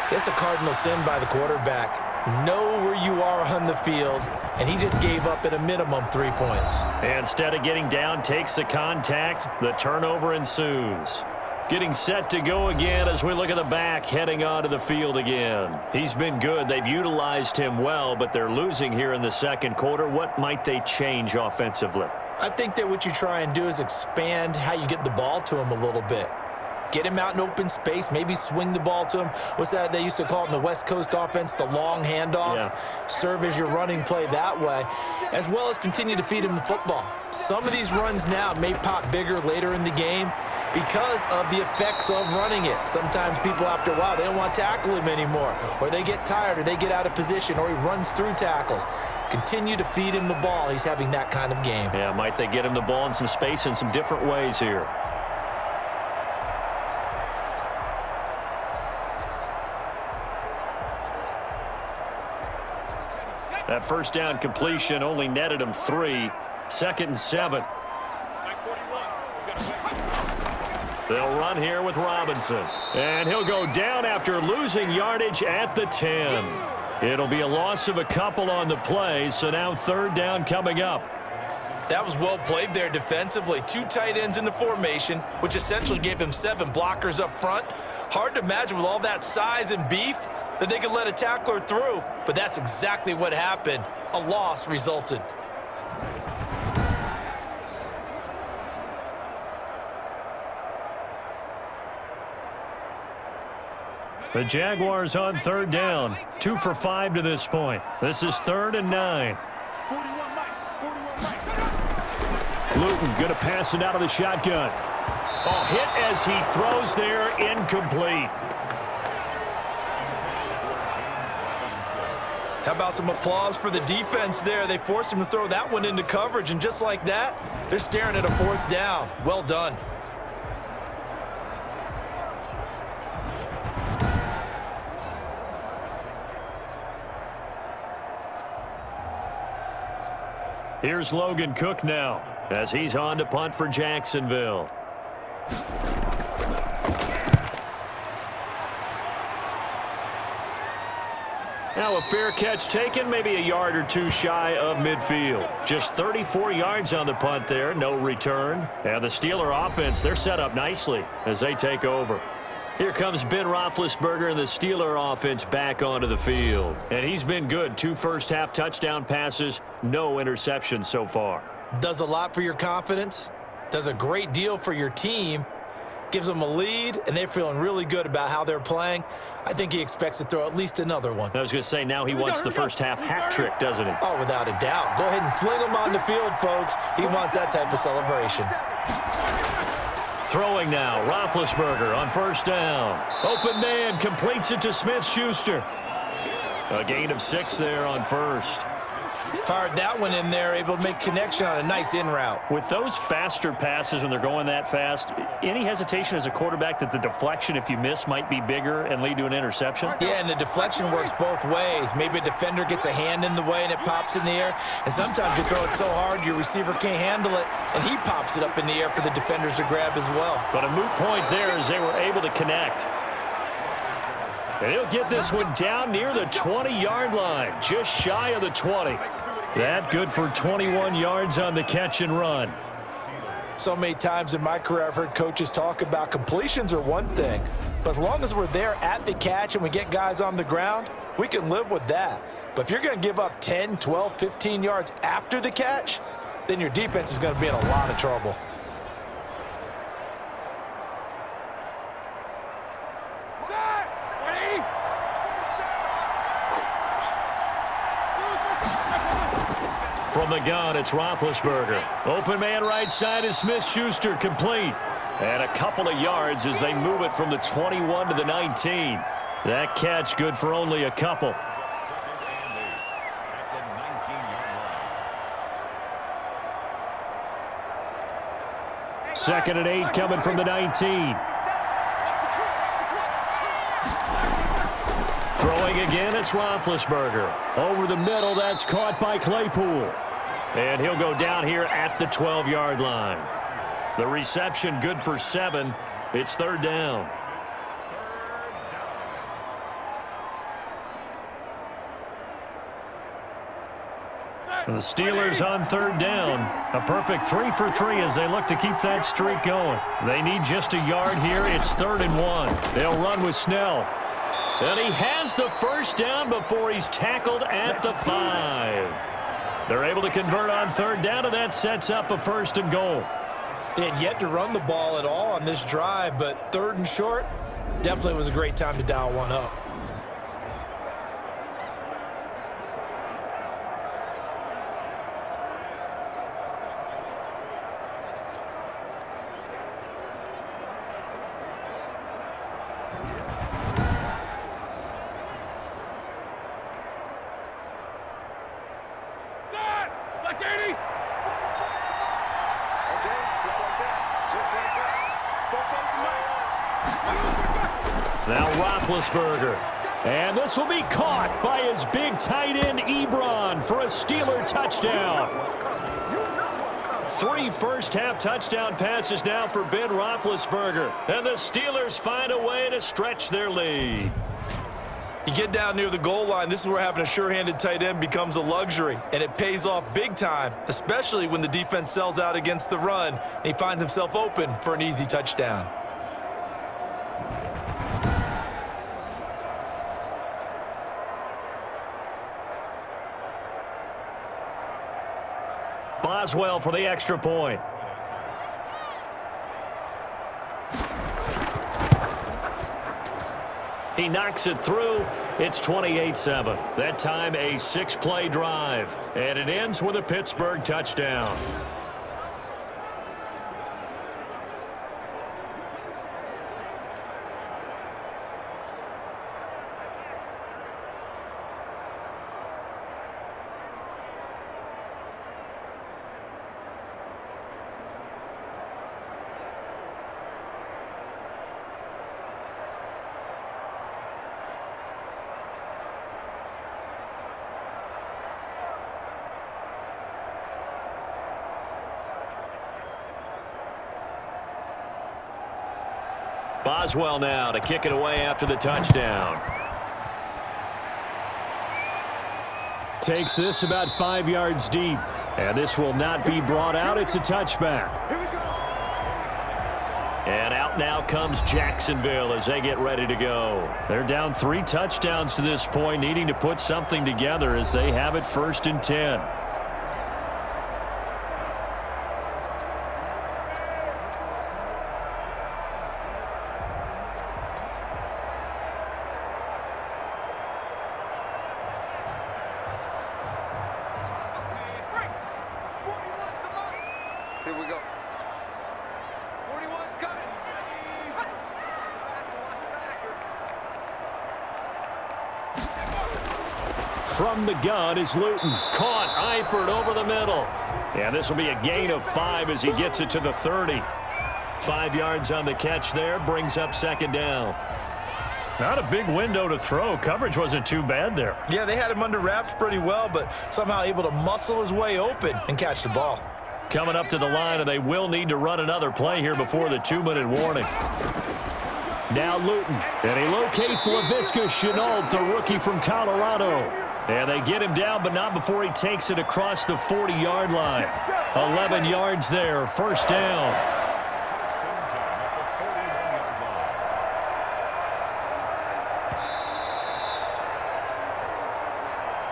it's a cardinal sin by the quarterback. Know where you are on the field, and he just gave up at a minimum 3 points. And instead of getting down, takes the contact. The turnover ensues. Getting set to go again as we look at the back, heading onto the field again. He's been good. They've utilized him well, but they're losing here in the 2nd quarter. What might they change offensively? I think that what you try and do is expand how you get the ball to him a little bit. Get him out in open space, maybe swing the ball to him. What's that they used to call it in the West Coast offense, the long handoff? Yeah. Serve as your running play that way, as well as continue to feed him the football. Some of these runs now may pop bigger later in the game because of the effects of running it. Sometimes people, after a while, they don't want to tackle him anymore, or they get tired, or they get out of position, or he runs through tackles. Continue to feed him the ball. He's having that kind of game. Yeah, might they get him the ball in some space in some different ways here. That first down completion only netted him 3. 2nd and 7. They'll run here with Robinson. And he'll go down after losing yardage at the 10. It'll be a loss of a couple on the play, so now 3rd down coming up. That was well played there defensively. 2 tight ends in the formation, which essentially gave him 7 blockers up front. Hard to imagine with all that size and beef that they could let a tackler through, but that's exactly what happened. A loss resulted. The Jaguars on 3rd down. 2 for 5 to this point. This is 3rd and 9. 41 Mike. 41 Mike. Luton going to pass it out of the shotgun. Oh, hit as he throws there, incomplete. How about some applause for the defense there? They forced him to throw that one into coverage, and just like that, they're staring at a 4th down. Well done. Here's Logan Cook now as he's on to punt for Jacksonville. Now a fair catch taken, maybe a yard or two shy of midfield. Just 34 yards on the punt there, no return. And the Steeler offense, they're set up nicely as they take over. Here comes Ben Roethlisberger and the Steeler offense back onto the field. And he's been good. 2 first-half touchdown passes, no interceptions so far. Does a lot for your confidence, does a great deal for your team, gives them a lead, and they're feeling really good about how they're playing. I think he expects to throw at least another one. I was going to say, now he wants the first-half hat trick, doesn't he? Oh, without a doubt. Go ahead and fling him on the field, folks. He wants that type of celebration. Throwing now, Roethlisberger on first down. Open man, completes it to Smith-Schuster. A gain of 6 there on first. Fired that one in there, able to make connection on a nice in route. With those faster passes when they're going that fast, any hesitation as a quarterback that the deflection, if you miss, might be bigger and lead to an interception? Yeah, and the deflection works both ways. Maybe a defender gets a hand in the way and it pops in the air. And sometimes you throw it so hard your receiver can't handle it, and he pops it up in the air for the defenders to grab as well. But a moot point there as they were able to connect. And he'll get this one down near the 20-yard line, just shy of the 20. That good for 21 yards on the catch and run. So many times in my career I've heard coaches talk about completions are one thing, but as long as we're there at the catch and we get guys on the ground, we can live with that. But if you're going to give up 10, 12, 15 yards after the catch, then your defense is going to be in a lot of trouble. From the gun, it's Roethlisberger. Open man right side is Smith-Schuster, complete. And a couple of yards as they move it from the 21 to the 19. That catch good for only a couple. Second and 8 coming from the 19. Throwing again, it's Roethlisberger. Over the middle, that's caught by Claypool. And he'll go down here at the 12-yard line. The reception good for 7. It's 3rd down. The Steelers on 3rd down. A perfect 3 for 3 as they look to keep that streak going. They need just a yard here. It's 3rd and 1. They'll run with Snell. And he has the first down before he's tackled at the 5. They're able to convert on 3rd down, and that sets up a 1st and goal. They had yet to run the ball at all on this drive, but 3rd and short definitely was a great time to dial one up. Now Roethlisberger. And this will be caught by his big tight end, Ebron, for a Steeler touchdown. 3 first-half touchdown passes now for Ben Roethlisberger. And the Steelers find a way to stretch their lead. You get down near the goal line, this is where having a sure-handed tight end becomes a luxury, and it pays off big time, especially when the defense sells out against the run, and he finds himself open for an easy touchdown. Boswell for the extra point. He knocks it through. It's 28-7. That time a 6-play drive. And it ends with a Pittsburgh touchdown. Boswell now to kick it away after the touchdown. Takes this about 5 yards deep. And this will not be brought out. It's a touchback. And out now comes Jacksonville as they get ready to go. They're down 3 touchdowns to this point, needing to put something together as they have it 1st and 10. Here we go. 41's coming. From the gun is Luton. Caught. Eifert over the middle. And this will be a gain of 5 as he gets it to the 30. 5 yards on the catch there. Brings up 2nd down. Not a big window to throw. Coverage wasn't too bad there. Yeah, they had him under wraps pretty well, but somehow able to muscle his way open and catch the ball. Coming up to the line, and they will need to run another play here before the 2-minute warning. Now Luton, and he locates Laviska Shenault, the rookie from Colorado. And they get him down, but not before he takes it across the 40-yard line. 11 yards there, 1st down.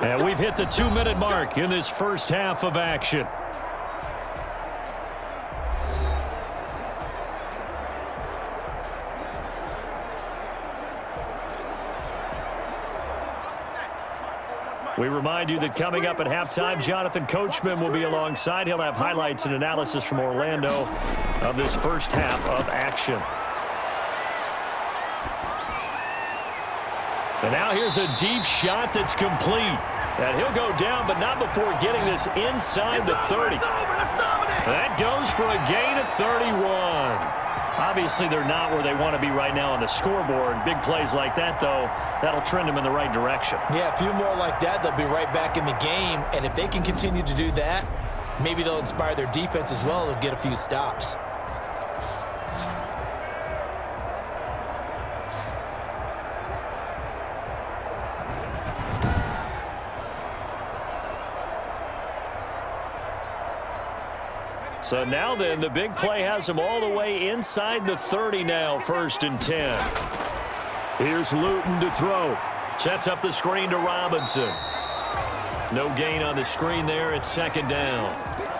And we've hit the 2-minute mark in this first half of action. We remind you that coming up at halftime, Jonathan Coachman will be alongside. He'll have highlights and analysis from Orlando of this first half of action. And now here's a deep shot that's complete. And he'll go down, but not before getting this inside the 30. That goes for a gain of 31. Obviously, they're not where they want to be right now on the scoreboard. Big plays like that, though, that'll trend them in the right direction. Yeah, a few more like that, they'll be right back in the game. And if they can continue to do that, maybe they'll inspire their defense as well. They'll get a few stops. So now then, the big play has them all the way inside the 30 now, 1st and 10. Here's Luton to throw. Sets up the screen to Robinson. No gain on the screen there. It's 2nd down.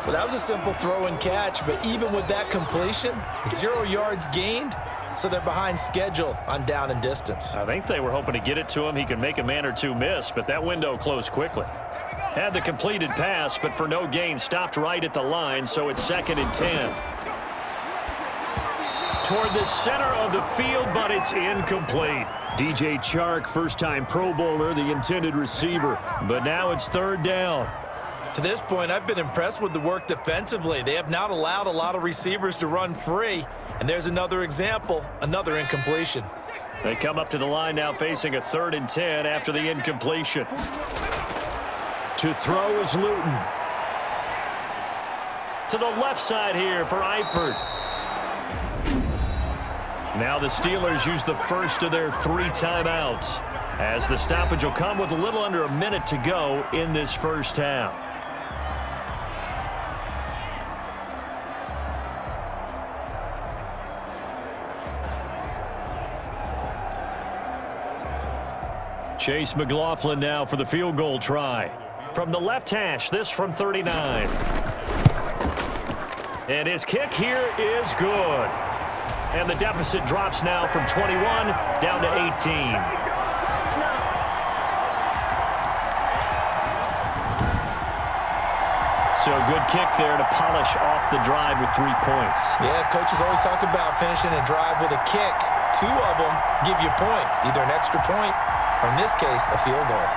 Well, that was a simple throw and catch, but even with that completion, 0 yards gained, so they're behind schedule on down and distance. I think they were hoping to get it to him. He could make a man or two miss, but that window closed quickly. Had the completed pass, but for no gain, stopped right at the line, so it's 2nd and 10. Toward the center of the field, but it's incomplete. DJ Chark, first-time Pro Bowler, the intended receiver, but now it's 3rd down. To this point, I've been impressed with the work defensively. They have not allowed a lot of receivers to run free, and there's another example, another incompletion. They come up to the line now facing a 3rd and 10 after the incompletion. To throw is Luton. To the left side here for Eifert. Now the Steelers use the first of their 3 timeouts, as the stoppage will come with a little under a minute to go in this first half. Chase McLaughlin now for the field goal try. From the left hash, this from 39. And his kick here is good. And the deficit drops now from 21 down to So good kick there to polish off the drive with 3 points. Yeah, coaches always talk about finishing a drive with a kick. 2 of them give you points, either an extra point or, in this case, a field goal.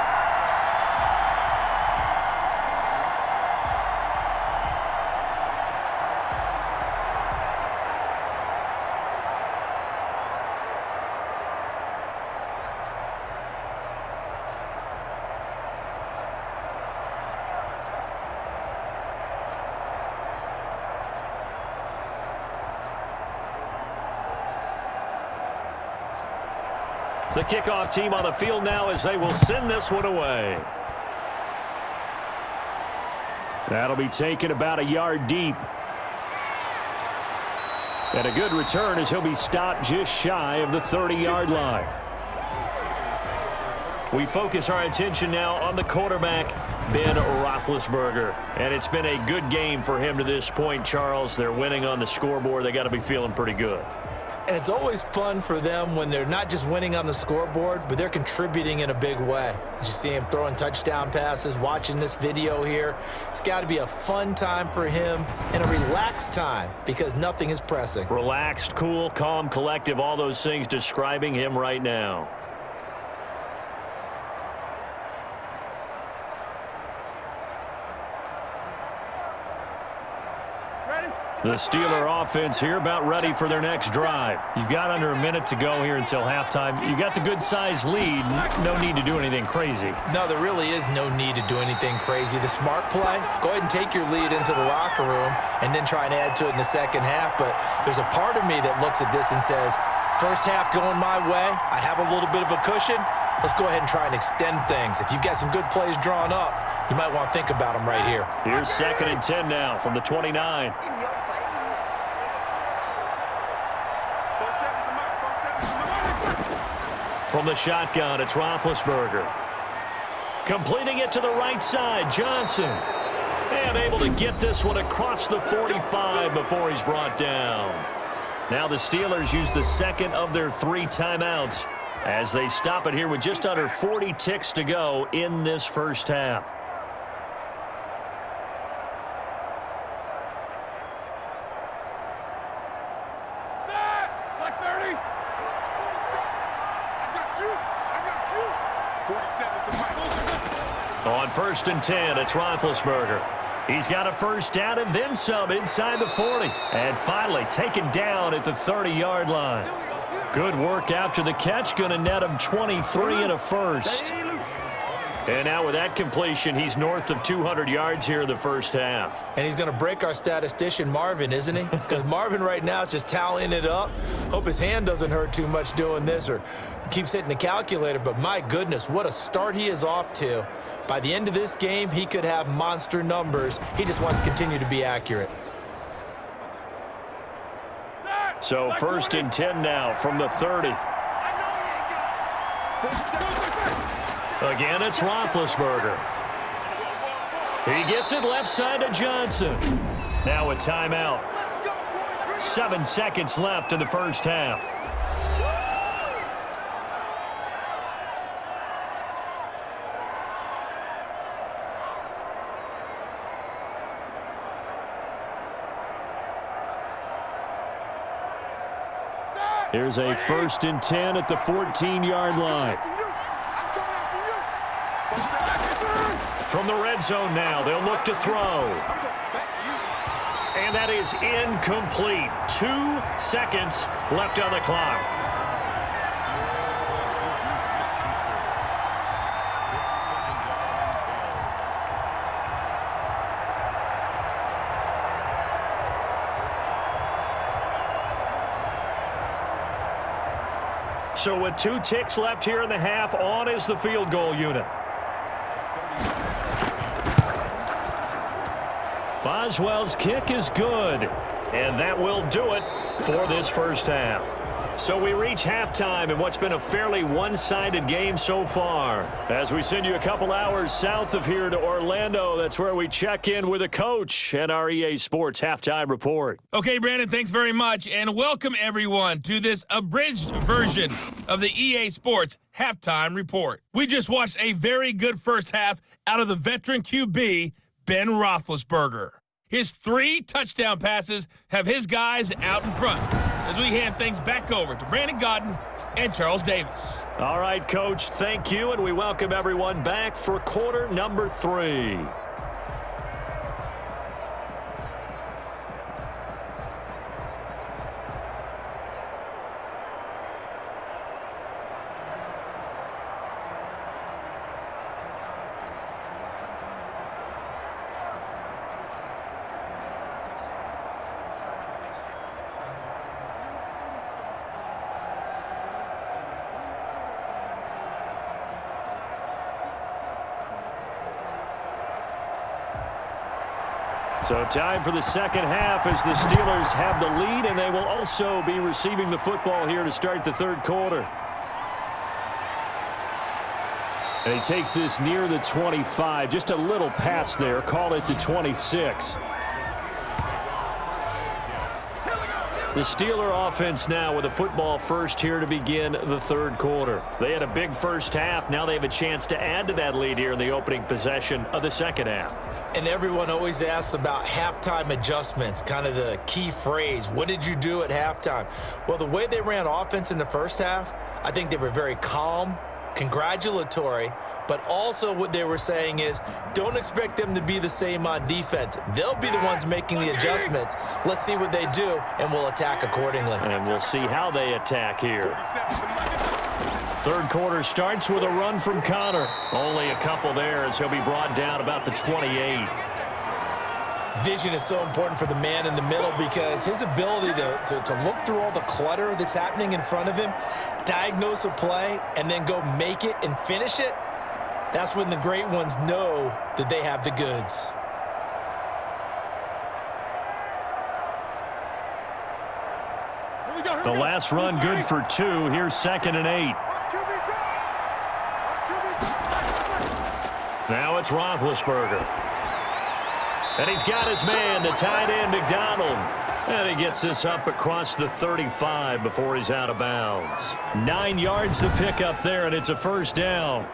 The kickoff team on the field now as they will send this one away. That'll be taken about a yard deep. And a good return as he'll be stopped just shy of the 30-yard line. We focus our attention now on the quarterback, Ben Roethlisberger. And it's been a good game for him to this point, Charles. They're winning on the scoreboard. They got to be feeling pretty good. And it's always fun for them when they're not just winning on the scoreboard, but they're contributing in a big way. As you see him throwing touchdown passes, watching this video here, it's got to be a fun time for him and a relaxed time because nothing is pressing. Relaxed, cool, calm, collective, all those things describing him right now. The Steeler offense here about ready for their next drive. You've got under a minute to go here until halftime. You got the good-sized lead. No need to do anything crazy. No, there really is no need to do anything crazy. The smart play, go ahead and take your lead into the locker room and then try and add to it in the second half. But there's a part of me that looks at this and says, first half going my way, I have a little bit of a cushion. Let's go ahead and try and extend things. If you've got some good plays drawn up, you might want to think about them right here. Here's 2nd and 10 now from the 29. From the shotgun, it's Roethlisberger. Completing it to the right side, Johnson. And able to get this one across the 45 before he's brought down. Now the Steelers use the second of their 3 timeouts as they stop it here with just under 40 ticks to go in this first half. On 1st and 10, it's Roethlisberger. He's got a first down and then some inside the 40. And finally taken down at the 30-yard line. Good work after the catch. Going to net him 23 and a first. And now with that completion, he's north of 200 yards here in the first half. And he's going to break our statistician Marvin, isn't he? Because Marvin right now is just tallying it up. Hope his hand doesn't hurt too much doing this or keeps hitting the calculator. But my goodness, what a start he is off to. By the end of this game, he could have monster numbers. He just wants to continue to be accurate. So 1st and 10 now from the 30. Again, it's Roethlisberger. He gets it left side to Johnson. Now a timeout. 7 seconds left in the first half. Here's a 1st and 10 at the 14-yard line. From the red zone now, they'll look to throw. And that is incomplete. 2 seconds left on the clock. So with 2 ticks left here in the half, on is the field goal unit. Boswell's kick is good, and that will do it for this first half. So we reach halftime in what's been a fairly one-sided game so far. As we send you a couple hours south of here to Orlando, that's where we check in with a coach at our EA Sports Halftime Report. Okay, Brandon, thanks very much, and welcome everyone to this abridged version of the EA Sports Halftime Report. We just watched a very good first half out of the veteran QB, Ben Roethlisberger. His 3 touchdown passes have his guys out in front as we hand things back over to Brandon Godden and Charles Davis. All right, Coach, thank you, and we welcome everyone back for quarter number 3. So time for the second half as the Steelers have the lead, and they will also be receiving the football here to start the third quarter. And he takes this near the 25, just a little pass there, call it the 26. The Steeler offense now with a football first here to begin the third quarter. They had a big first half. Now they have a chance to add to that lead here in the opening possession of the second half. And everyone always asks about halftime adjustments, kind of the key phrase. What did you do at halftime? Well, the way they ran offense in the first half, I think they were very calm, congratulatory, but also what they were saying is don't expect them to be the same on defense. They'll be the ones making the adjustments. Let's see what they do, and we'll attack accordingly. And we'll see how they attack here. Third quarter starts with a run from Connor. Only a couple there as he'll be brought down about the 28. Vision is so important for the man in the middle because his ability to look through all the clutter that's happening in front of him, diagnose a play, and then go make it and finish it, that's when the great ones know that they have the goods. The last run good for 2. Here's 2nd and 8. Now it's Roethlisberger. And he's got his man, the tight end, McDonald. And he gets this up across the 35 before he's out of bounds. 9 yards to pick up there, and it's a first down.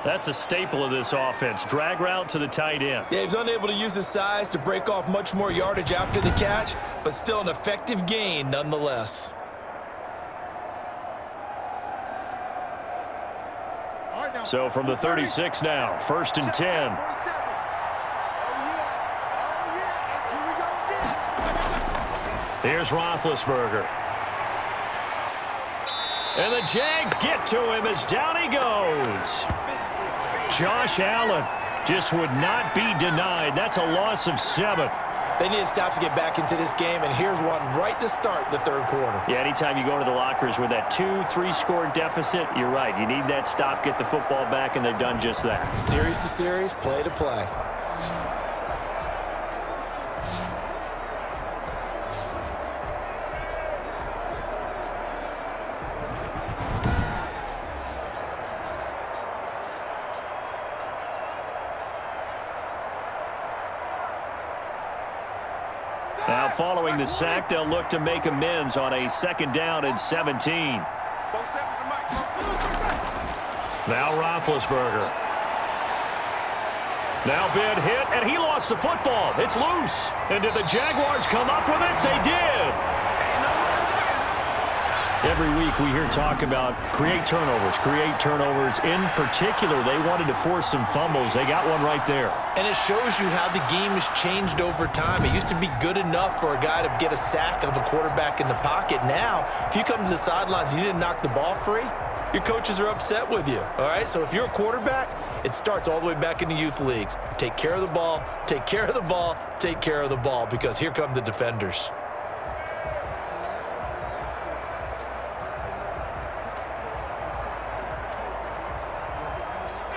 That's a staple of this offense. Drag route to the tight end. Yeah, he's unable to use his size to break off much more yardage after the catch, but still an effective gain nonetheless. So from the 36 now, 1st and 10. Here's Roethlisberger. And the Jags get to him as down he goes. Josh Allen just would not be denied. That's a loss of 7. They need to stop to get back into this game, and here's one right to start the third quarter. Yeah, anytime you go to the lockers with that 2-3 score deficit, you're right. You need that stop, get the football back, and they've done just that. Series to series, play to play. Now following the sack, they'll look to make amends on a 2nd down and 17. Now Roethlisberger. Now Ben hit, and he lost the football. It's loose. And did the Jaguars come up with it? They did. Every week we hear talk about create turnovers. In particular, they wanted to force some fumbles. They got one right there. And it shows you how the game has changed over time. It used to be good enough for a guy to get a sack of a quarterback in the pocket. Now, if you come to the sidelines and you didn't knock the ball free, your coaches are upset with you. All right? So if you're a quarterback, it starts all the way back in the youth leagues. Take care of the ball, take care of the ball, take care of the ball, because here come the defenders.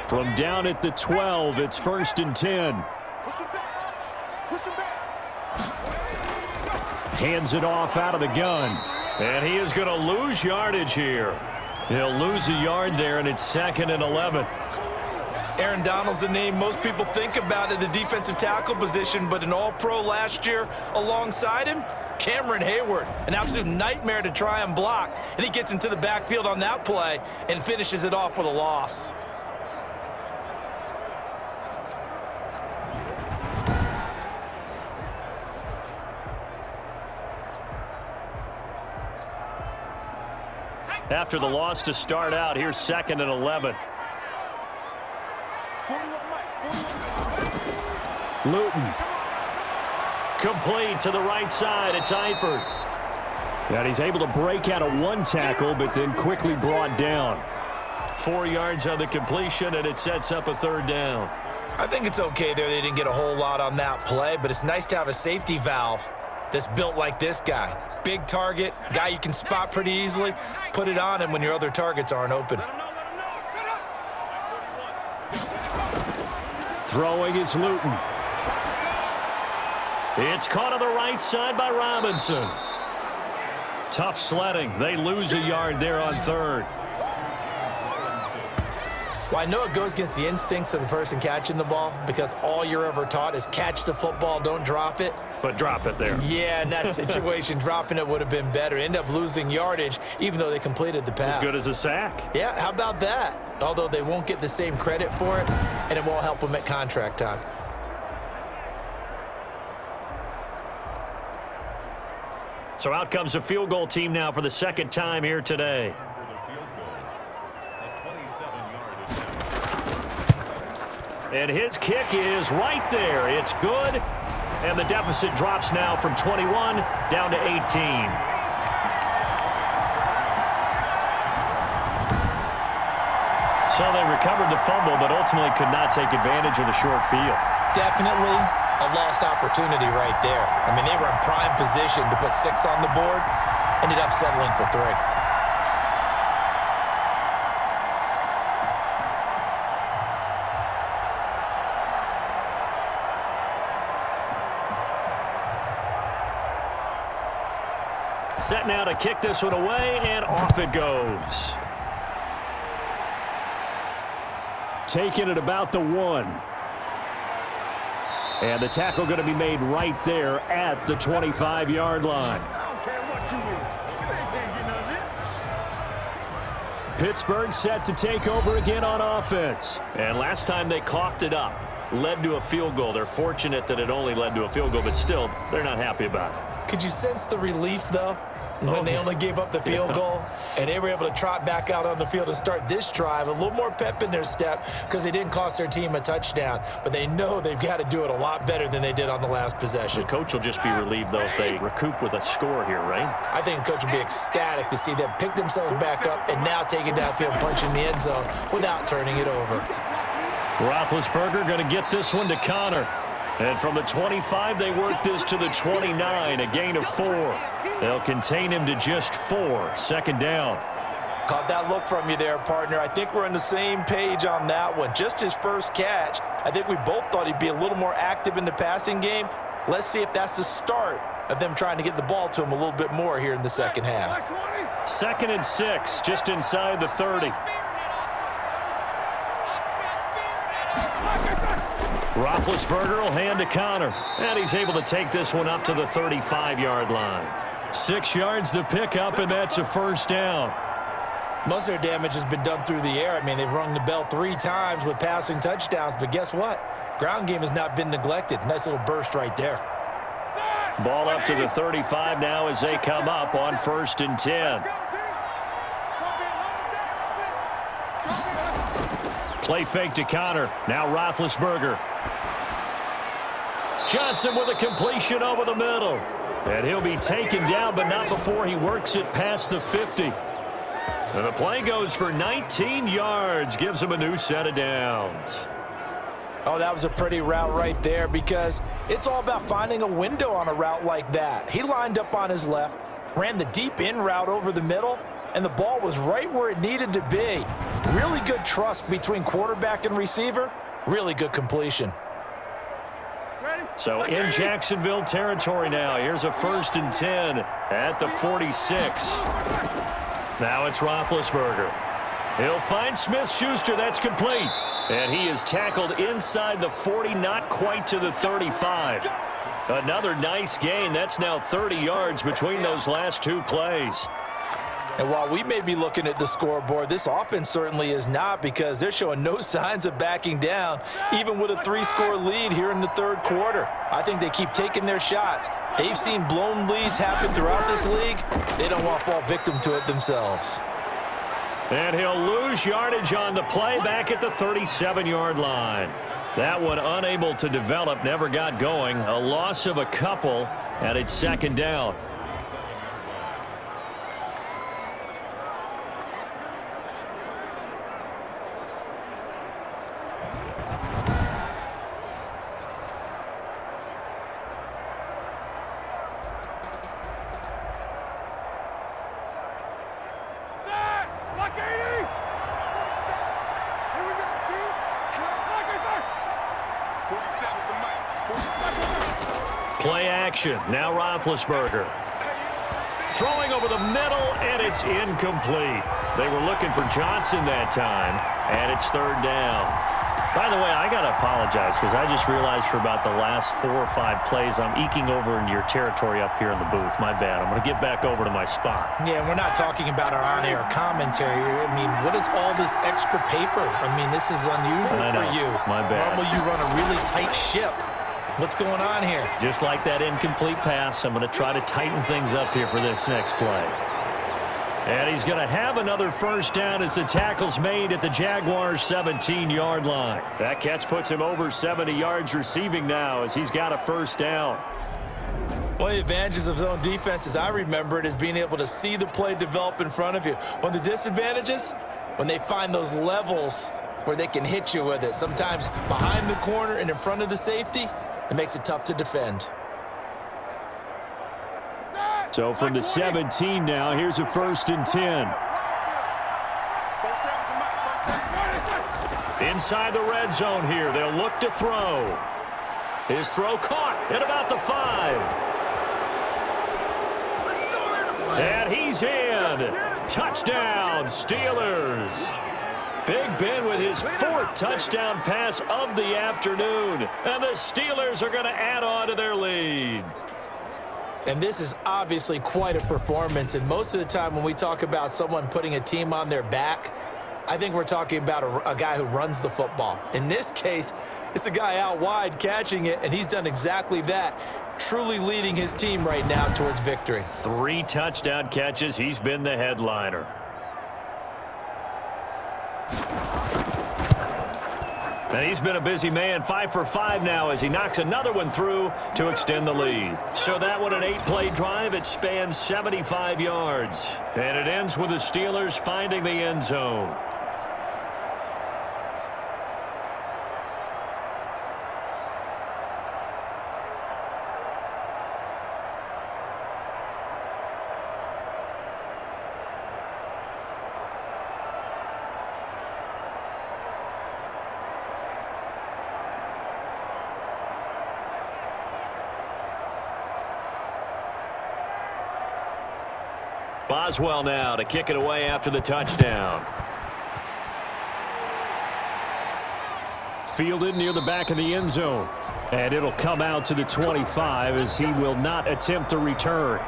From down at the 12, it's 1st and 10. Hands it off out of the gun. And he is going to lose yardage here. He'll lose a yard there, and it's 2nd and 11. Aaron Donald's the name most people think about at the defensive tackle position, but an all-pro last year alongside him, Cameron Hayward, an absolute nightmare to try and block. And he gets into the backfield on that play and finishes it off with a loss. After the loss to start out, here's 2nd and 11. Luton. Complete to the right side. It's Eifert. And he's able to break out of one tackle, but then quickly brought down. 4 yards on the completion, and it sets up a 3rd down. I think it's okay there. They didn't get a whole lot on that play, but it's nice to have a safety valve that's built like this guy. Big target, guy you can spot pretty easily. Put it on him when your other targets aren't open. Throwing is Luton. It's caught on the right side by Robinson. Tough sledding. They lose a yard there on 3rd. Well, I know it goes against the instincts of the person catching the ball because all you're ever taught is catch the football, don't drop it. But drop it there. Yeah, in that situation, dropping it would have been better. End up losing yardage, even though they completed the pass. As good as a sack. Yeah, how about that? Although they won't get the same credit for it, and it won't help them at contract time. So out comes a field goal team now for the 2nd time here today. And his kick is right there. It's good. And the deficit drops now from 21 down to 18. So they recovered the fumble, but ultimately could not take advantage of the short field. Definitely a lost opportunity right there. I mean, they were in prime position to put 6 on the board. Ended up settling for 3. Set now to kick this one away, and off it goes. Taking it about the 1. And the tackle going to be made right there at the 25-yard line. Pittsburgh set to take over again on offense. And last time they coughed it up, led to a field goal. They're fortunate that it only led to a field goal, but still, they're not happy about it. Could you sense the relief, though, when they only gave up the field goal and they were able to trot back out on the field and start this drive? A little more pep in their step because they didn't cost their team a touchdown, but they know they've got to do it a lot better than they did on the last possession. The coach will just be relieved, though, if they recoup with a score here, right? I think the coach will be ecstatic to see them pick themselves back up and now take it downfield, punch in the end zone without turning it over. Roethlisberger going to get this one to Connor. And from the 25, they work this to the 29, a gain of 4. They'll contain him to just 4, 2nd down. Caught that look from you there, partner. I think we're on the same page on that one. Just his first catch. I think we both thought he'd be a little more active in the passing game. Let's see if that's the start of them trying to get the ball to him a little bit more here in the second half. 2nd and 6, just inside the 30. Roethlisberger will hand to Connor, and he's able to take this one up to the 35-yard line. 6 yards the pickup, and that's a 1st down. Most of their damage has been done through the air. I mean, they've rung the bell 3 times with passing touchdowns, but guess what? Ground game has not been neglected. Nice little burst right there. Ball up to the 35 now as they come up on 1st and 10. Play fake to Connor. Now Roethlisberger. Johnson with a completion over the middle. And he'll be taken down, but not before he works it past the 50. And the play goes for 19 yards. Gives him a new set of downs. Oh, that was a pretty route right there because it's all about finding a window on a route like that. He lined up on his left, ran the deep in route over the middle, and the ball was right where it needed to be. Really good trust between quarterback and receiver. Really good completion. Ready? So in Jacksonville territory now. Here's a 1st and 10 at the 46. Now it's Roethlisberger. He'll find Smith-Schuster. That's complete. And he is tackled inside the 40, not quite to the 35. Another nice gain. That's now 30 yards between those last two plays. And while we may be looking at the scoreboard, this offense certainly is not, because they're showing no signs of backing down, even with a 3-score lead here in the third quarter. I think they keep taking their shots. They've seen blown leads happen throughout this league. They don't want to fall victim to it themselves. And he'll lose yardage on the play back at the 37-yard line. That one unable to develop, never got going. A loss of a couple, and it's 2nd down. Play action. Now Roethlisberger. Throwing over the middle, and it's incomplete. They were looking for Johnson that time, and it's 3rd down. By the way, I got to apologize, because I just realized for about the last 4 or 5 plays, I'm eking over into your territory up here in the booth. My bad. I'm going to get back over to my spot. Yeah, we're not talking about our on-air commentary. I mean, what is all this extra paper? I mean, this is unusual for you. My bad. Normally you run a really tight ship. What's going on here? Just like that incomplete pass, I'm going to try to tighten things up here for this next play. And he's going to have another 1st down as the tackle's made at the Jaguars' 17-yard line. That catch puts him over 70 yards receiving now as he's got a 1st down. One of the advantages of zone defense, as I remember it, is being able to see the play develop in front of you. One of the disadvantages, when they find those levels where they can hit you with it, sometimes behind the corner and in front of the safety, it makes it tough to defend. So from the 17 now, here's a 1st and 10. Inside the red zone here, they'll look to throw. His throw caught at about the 5. And he's in. Touchdown, Steelers. Big Ben with his 4th touchdown pass of the afternoon. And the Steelers are going to add on to their lead. And this is obviously quite a performance. And most of the time when we talk about someone putting a team on their back, I think we're talking about a guy who runs the football. In this case, it's a guy out wide catching it, and he's done exactly that, truly leading his team right now towards victory. 3 touchdown catches. He's been the headliner. And he's been a busy man, 5 for 5 now as he knocks another one through to extend the lead. So that one, an 8-play drive. It spans 75 yards. And it ends with the Steelers finding the end zone. Boswell now to kick it away after the touchdown. Fielded near the back of the end zone. And it'll come out to the 25 as he will not attempt to return.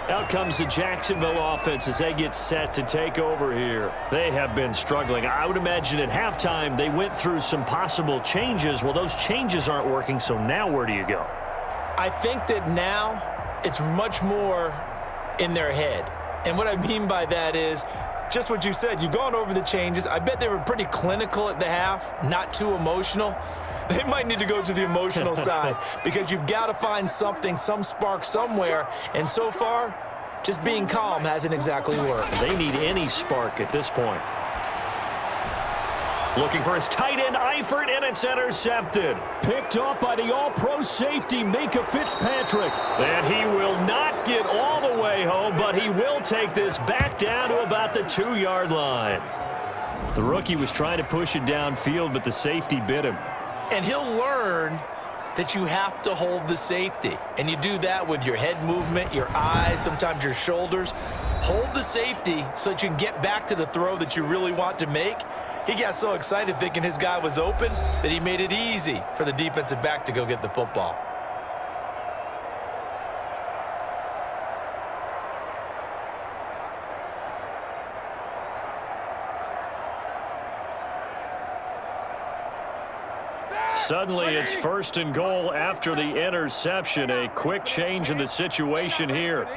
Out comes the Jacksonville offense as they get set to take over here. They have been struggling. I would imagine at halftime they went through some possible changes. Well, those changes aren't working, so now where do you go? I think that now it's much more in their head. And what I mean by that is just what you said. You've gone over the changes. I bet they were pretty clinical at the half, not too emotional. They might need to go to the emotional side because you've got to find something, some spark somewhere. And so far, just being calm hasn't exactly worked. They need any spark at this point. Looking for his tight end, Eifert, and it's intercepted. Picked off by the all-pro safety, Micah Fitzpatrick. And he will not get all the way home, but he will take this back down to about the 2-yard line. The rookie was trying to push it downfield, but the safety bit him. And he'll learn that you have to hold the safety. And you do that with your head movement, your eyes, sometimes your shoulders. Hold the safety so that you can get back to the throw that you really want to make. He got so excited thinking his guy was open that he made it easy for the defensive back to go get the football. Suddenly, it's 1st and goal after the interception. A quick change in the situation here.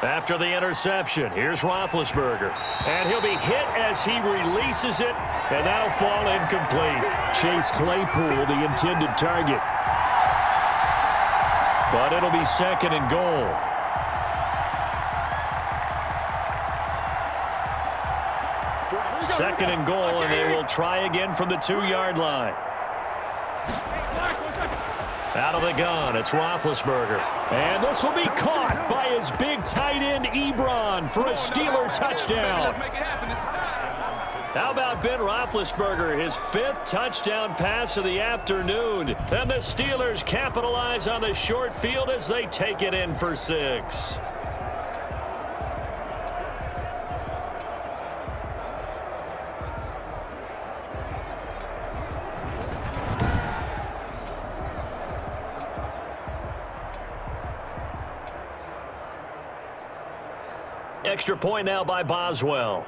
After the interception, here's Roethlisberger. And he'll be hit as he releases it, and that'll fall incomplete. Chase Claypool, the intended target. But it'll be 2nd and goal. Second and goal, and they will try again from the 2-yard line. Out of the gun, it's Roethlisberger. And this will be caught by his big tight end, Ebron, for a Steeler touchdown. How about Ben Roethlisberger, his 5th touchdown pass of the afternoon. And the Steelers capitalize on the short field as they take it in for 6. Extra point now by Boswell.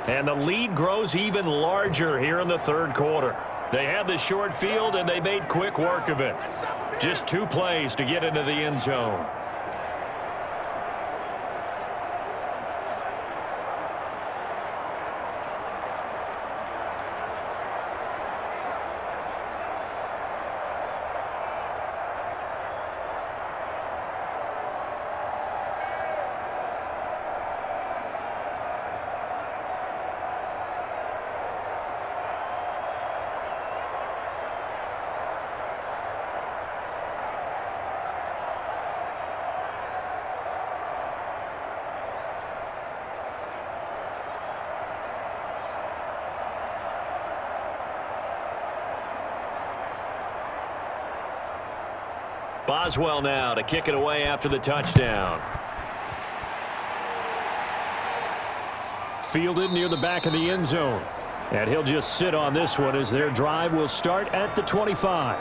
And the lead grows even larger here in the 3rd quarter. They had the short field, and they made quick work of it. Just 2 plays to get into the end zone. Boswell now to kick it away after the touchdown. Fielded near the back of the end zone. And he'll just sit on this one as their drive will start at the 25.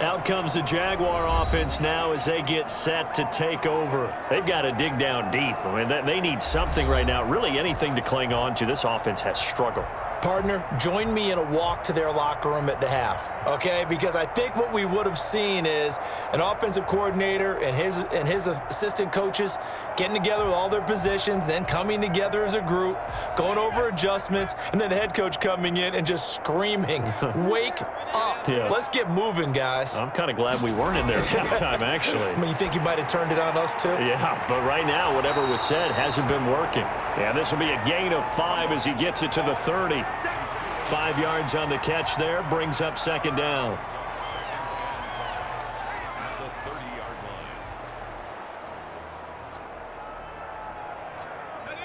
Out comes the Jaguar offense now as they get set to take over. They've got to dig down deep. I mean, they need something right now, really anything to cling on to. This offense has struggled. Partner, join me in a walk to their locker room at the half, okay? Because I think what we would have seen is an offensive coordinator and his assistant coaches getting together with all their positions, then coming together as a group, going over adjustments, and then the head coach coming in and just screaming, wake up. Yeah. Let's get moving, guys. I'm kind of glad we weren't in there at halftime, actually. I mean, you think you might have turned it on us, too? Yeah, but right now, whatever was said hasn't been working. And this will be a gain of 5 as he gets it to the 30. 5 yards on the catch there, brings up 2nd down.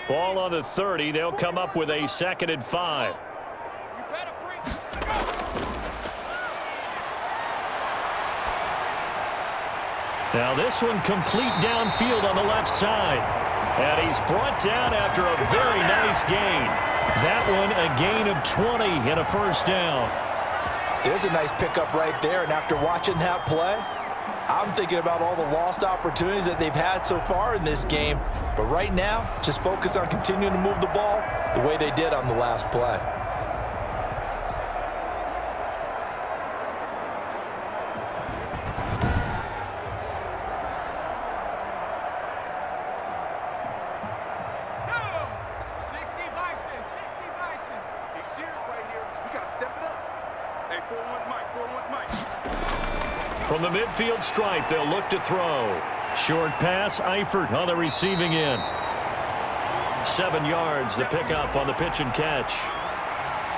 Ball on the 30. They'll come up with a 2nd and 5. Now this one complete downfield on the left side. And he's brought down after a very nice gain. That one a gain of 20 and a 1st down. There's a nice pickup right there, and after watching that play, I'm thinking about all the lost opportunities that they've had so far in this game. But right now, just focus on continuing to move the ball the way they did on the last play. From the midfield stripe, they'll look to throw. Short pass, Eifert on the receiving end. 7 yards, the pickup on the pitch and catch.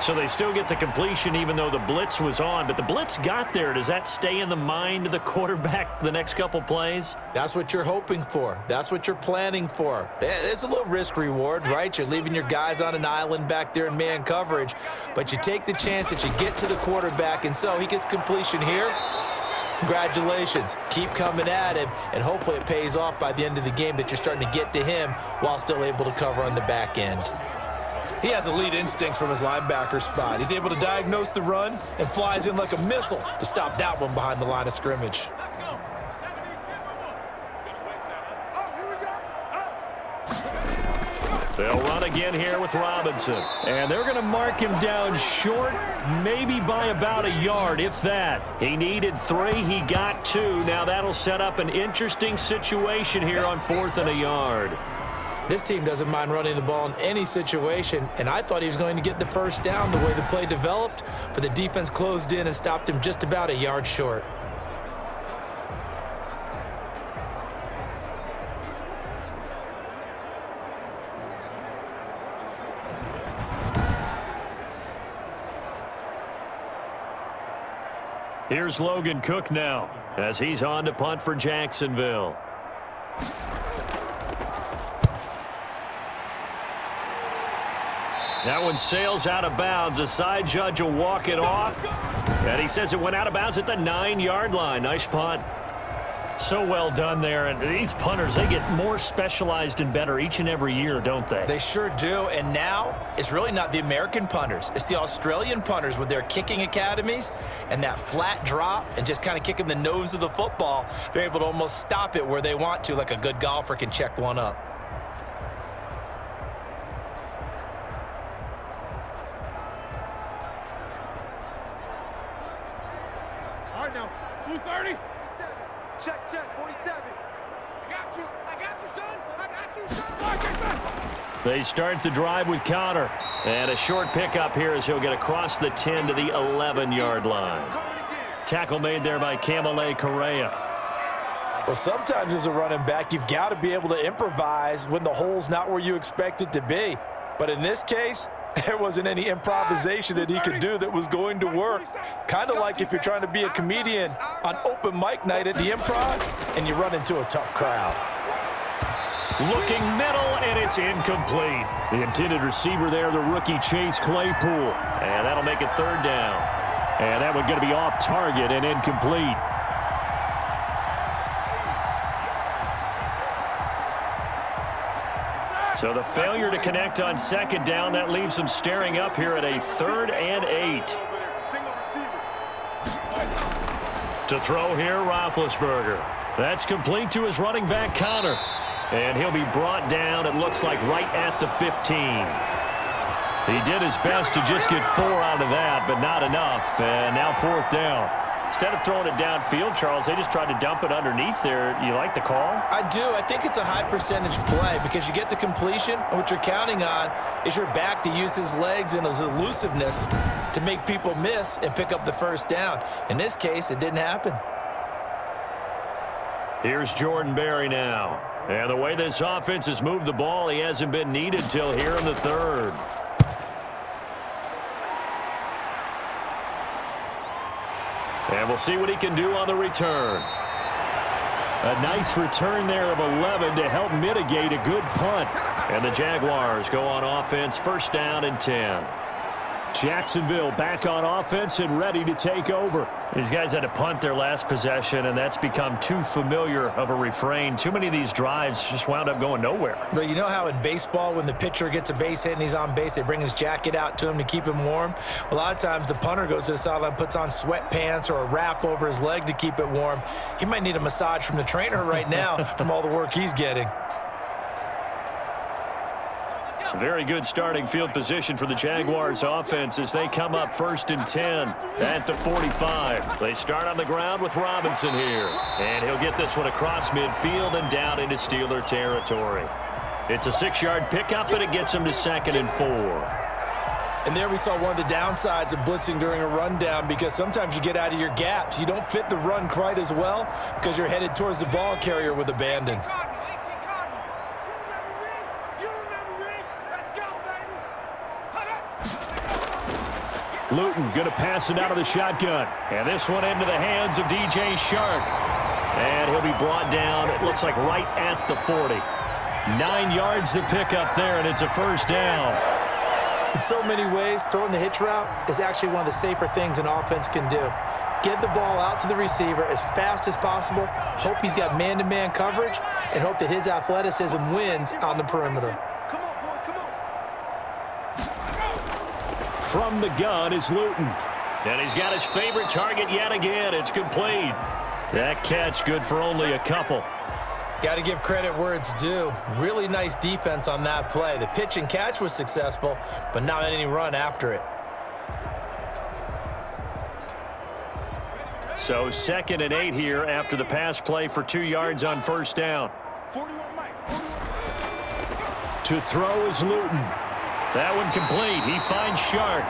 So they still get the completion even though the blitz was on. But the blitz got there. Does that stay in the mind of the quarterback the next couple plays? That's what you're hoping for. That's what you're planning for. There's a little risk reward, right? You're leaving your guys on an island back there in man coverage. But you take the chance that you get to the quarterback, and so he gets completion here. Congratulations. Keep coming at him, and hopefully it pays off by the end of the game that you're starting to get to him while still able to cover on the back end. He has elite instincts from his linebacker spot. He's able to diagnose the run and flies in like a missile to stop that one behind the line of scrimmage. They'll run again here with Robinson. And they're going to mark him down short, maybe by about a yard, if that. He needed 3. He got 2. Now that'll set up an interesting situation here on 4th and a yard. This team doesn't mind running the ball in any situation, and I thought he was going to get the first down the way the play developed, but the defense closed in and stopped him just about a yard short. Here's Logan Cook now as he's on to punt for Jacksonville. That one sails out of bounds. The side judge will walk it off. And he says it went out of bounds at the 9-yard line. Nice punt. So well done there. And these punters, they get more specialized and better each and every year, don't they? They sure do. And now it's really not the American punters. It's the Australian punters with their kicking academies and that flat drop and just kind of kicking the nose of the football. They're able to almost stop it where they want to, like a good golfer can check one up. All right, now, 230. Check, 47. I got you, son. I got you, son. They start the drive with Connor. And a short pickup here as he'll get across the 10 to the 11-yard line. Tackle made there by Kamale Correa. Well, sometimes as a running back, you've got to be able to improvise when the hole's not where you expect it to be. But in this case, there wasn't any improvisation that he could do that was going to work. Kind of like if you're trying to be a comedian on open mic night at the Improv and you run into a tough crowd. Looking middle, and it's incomplete. The intended receiver there, the rookie Chase Claypool. And that'll make it 3rd down. And that one's going to be off target and incomplete. So the failure to connect on 2nd down, that leaves them staring up here at a 3rd and 8. To throw here, Roethlisberger. That's complete to his running back, Connor. And he'll be brought down, it looks like, right at the 15. He did his best to just get 4 out of that, but not enough. And now 4th down. Instead of throwing it downfield, Charles, they just tried to dump it underneath there. You like the call? I do. I think it's a high percentage play because you get the completion, and what you're counting on is your back to use his legs and his elusiveness to make people miss and pick up the 1st down. In this case, it didn't happen. Here's Jordan Berry now. And the way this offense has moved the ball, he hasn't been needed till here in the 3rd. And we'll see what he can do on the return. A nice return there of 11 to help mitigate a good punt. And the Jaguars go on offense, 1st down and 10. Jacksonville back on offense and ready to take over. These guys had to punt their last possession, and that's become too familiar of a refrain. Too many of these drives just wound up going nowhere. But you know how in baseball, when the pitcher gets a base hit and he's on base, they bring his jacket out to him to keep him warm? A lot of times the punter goes to the sideline, puts on sweatpants or a wrap over his leg to keep it warm. He might need a massage from the trainer right now from all the work he's getting. Very good starting field position for the Jaguars offense as they come up 1st and 10 at the 45. They start on the ground with Robinson here. And he'll get this one across midfield and down into Steeler territory. It's a 6-yard pickup, and it gets him to 2nd and 4. And there we saw one of the downsides of blitzing during a rundown because sometimes you get out of your gaps. You don't fit the run quite as well because you're headed towards the ball carrier with abandon. Luton going to pass it out of the shotgun. And this one into the hands of DJ Shark. And he'll be brought down, it looks like right at the 40. 9 yards to pick up there, and it's a first down. In so many ways, throwing the hitch route is actually one of the safer things an offense can do. Get the ball out to the receiver as fast as possible, hope he's got man-to-man coverage, and hope that his athleticism wins on the perimeter. Come on, boys, come on. From the gun is Luton. And he's got his favorite target yet again. It's complete. That catch good for only a couple. Got to give credit where it's due. Really nice defense on that play. The pitch and catch was successful, but not any run after it. So 2nd and 8 here after the pass play for 2 yards on first down. 41, Mike. 41. To throw is Luton. That one complete. He finds Shark.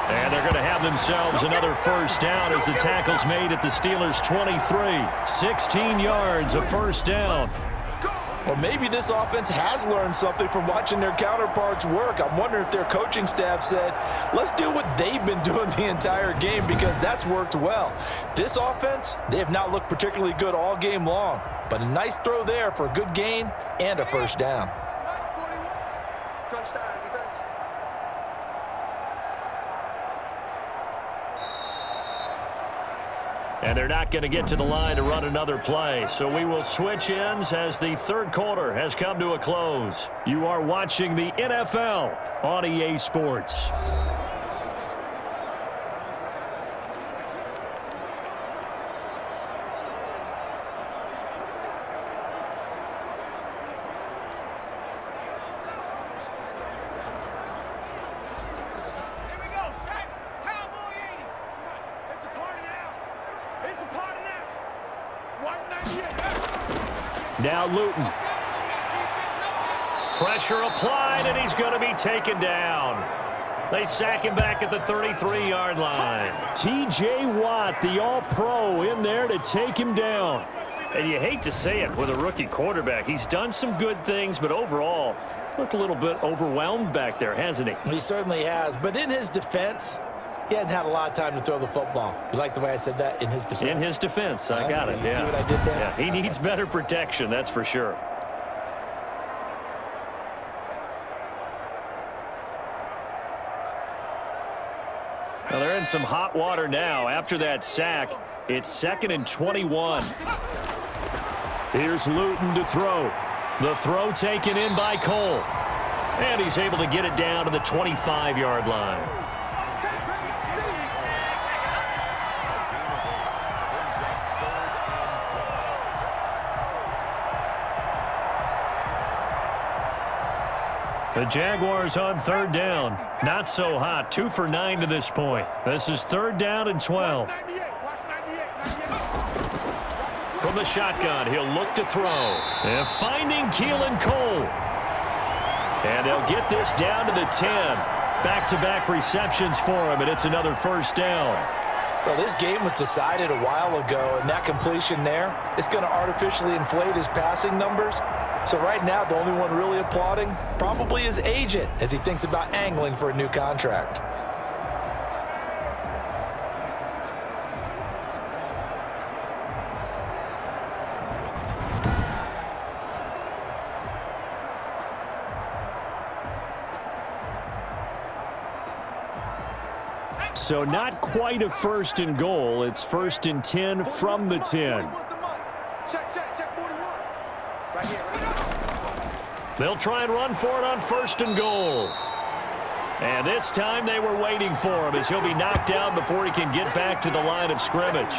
And they're going to have themselves another first down as the tackle's made at the Steelers' 23. 16 yards, a first down. Well, maybe this offense has learned something from watching their counterparts work. I'm wondering if their coaching staff said, let's do what they've been doing the entire game, because that's worked well. This offense, they have not looked particularly good all game long, but a nice throw there for a good gain and a first down. Crunch time, defense. And they're not going to get to the line to run another play. So we will switch ends as the third quarter has come to a close. You are watching the NFL on EA Sports. Now Luton. Pressure applied, and he's going to be taken down. They sack him back at the 33-yard line. T.J. Watt, the All-Pro, in there to take him down. And you hate to say it with a rookie quarterback. He's done some good things, but overall, looked a little bit overwhelmed back there, hasn't he? He certainly has. But in his defense, he hadn't had a lot of time to throw the football. You like the way I said that? In his defense? In his defense. I got it. You see what I did there? Yeah, he needs better protection, that's for sure. Well, they're in some hot water now. After that sack, it's 2nd and 21. Here's Luton to throw. The throw taken in by Cole. And he's able to get it down to the 25-yard line. The Jaguars on third down. Not so hot. 2 for 9 to this point. This is 3rd down and 12. From the shotgun, he'll look to throw. And finding Keelan Cole. And they'll get this down to the 10. Back-to-back receptions for him, and it's another first down. Well, this game was decided a while ago, and that completion there is going to artificially inflate his passing numbers. So right now, the only one really applauding probably his agent as he thinks about angling for a new contract. So not quite a 1st and goal. It's 1st and 10 from the 10. Check 41. Right here, right here. They'll try and run for it on 1st and goal. And this time they were waiting for him as he'll be knocked down before he can get back to the line of scrimmage.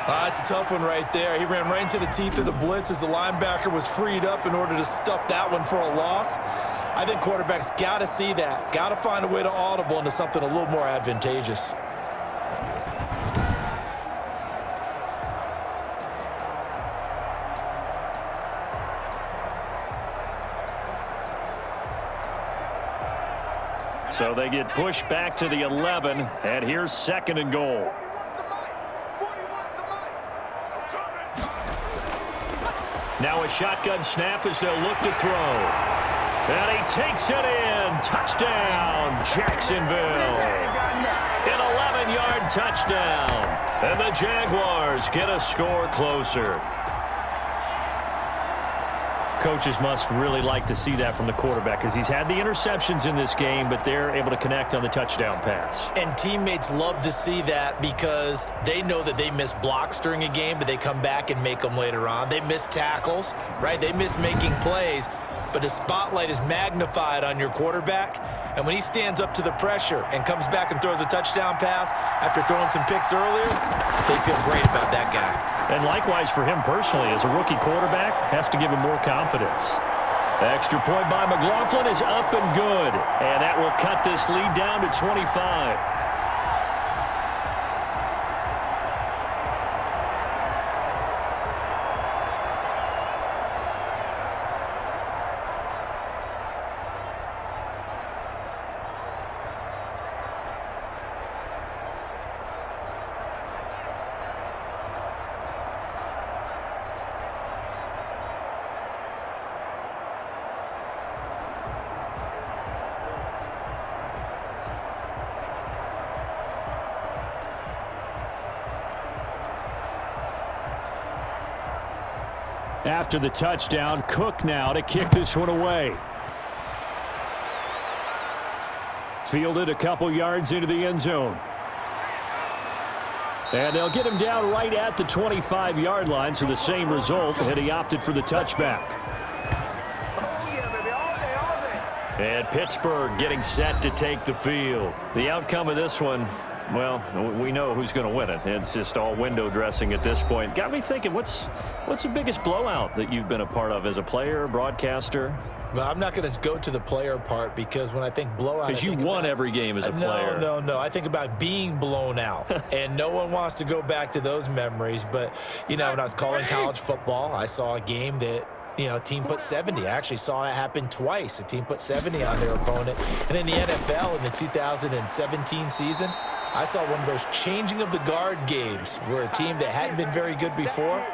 That's a tough one right there. He ran right into the teeth of the blitz as the linebacker was freed up in order to stuff that one for a loss. I think quarterbacks got to see that. Got to find a way to audible into something a little more advantageous. So they get pushed back to the 11, and here's 2nd and goal. Now a shotgun snap as they'll look to throw. And he takes it in. Touchdown, Jacksonville. An 11-yard touchdown. And the Jaguars get a score closer. Coaches must really like to see that from the quarterback because he's had the interceptions in this game, but they're able to connect on the touchdown pass. And teammates love to see that because they know that they miss blocks during a game, but they come back and make them later on. They miss tackles, right? They miss making plays, but the spotlight is magnified on your quarterback. And when he stands up to the pressure and comes back and throws a touchdown pass after throwing some picks earlier, they feel great about that guy. And likewise for him personally, as a rookie quarterback, has to give him more confidence. Extra point by McLaughlin is up and good. And that will cut this lead down to 25. After the touchdown, Cook now to kick this one away. Fielded a couple yards into the end zone. And they'll get him down right at the 25-yard line, so the same result, and he opted for the touchback. And Pittsburgh getting set to take the field. The outcome of this one, well, we know who's going to win it. It's just all window dressing at this point. Got me thinking, what's the biggest blowout that you've been a part of as a player, broadcaster? Well, I'm not going to go to the player part because when I think blowout, because you won every game as a player. No. I think about being blown out, and no one wants to go back to those memories. But, you know, when I was calling college football, I saw a game that, you know, a team put 70. I actually saw it happen twice. A team put 70 on their opponent. And in the NFL in the 2017 season, I saw one of those changing of the guard games where a team that hadn't been very good before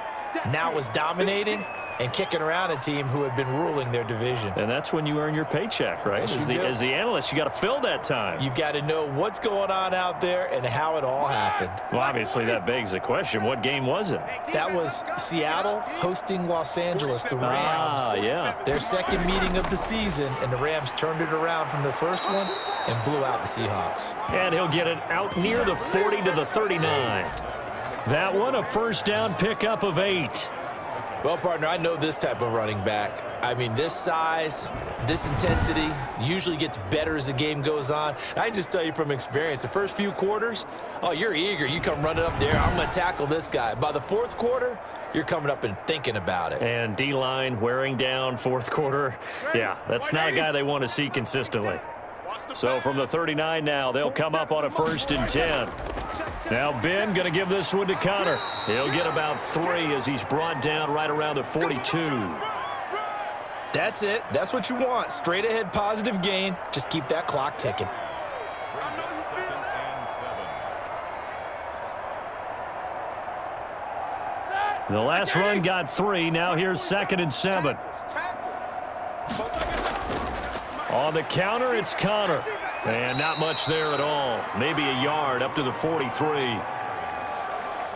now was dominating and kicking around a team who had been ruling their division. And that's when you earn your paycheck, right? Yes, as the analyst, you got to fill that time. You've got to know what's going on out there and how it all happened. Well, obviously, that begs the question, what game was it? That was Seattle hosting Los Angeles, the Rams. Yeah. Their second meeting of the season, and the Rams turned it around from the first one and blew out the Seahawks. And he'll get it out near the 40 to the 39. That one, a first down pickup of 8. Well, partner, I know this type of running back. I mean, this size, this intensity usually gets better as the game goes on. I can just tell you from experience, the first few quarters, oh, you're eager. You come running up there, I'm going to tackle this guy. By the fourth quarter, you're coming up and thinking about it. And D-line wearing down fourth quarter. Yeah, that's not a guy they want to see consistently. So from the 39 now, they'll come up on a 1st and 10. Now Ben going to give this one to Connor. He'll get about 3 as he's brought down right around the 42. That's it. That's what you want. Straight ahead positive gain. Just keep that clock ticking. The last run got 3. Now here's 2nd and 7. On the counter, it's Connor. And not much there at all. Maybe a yard up to the 43.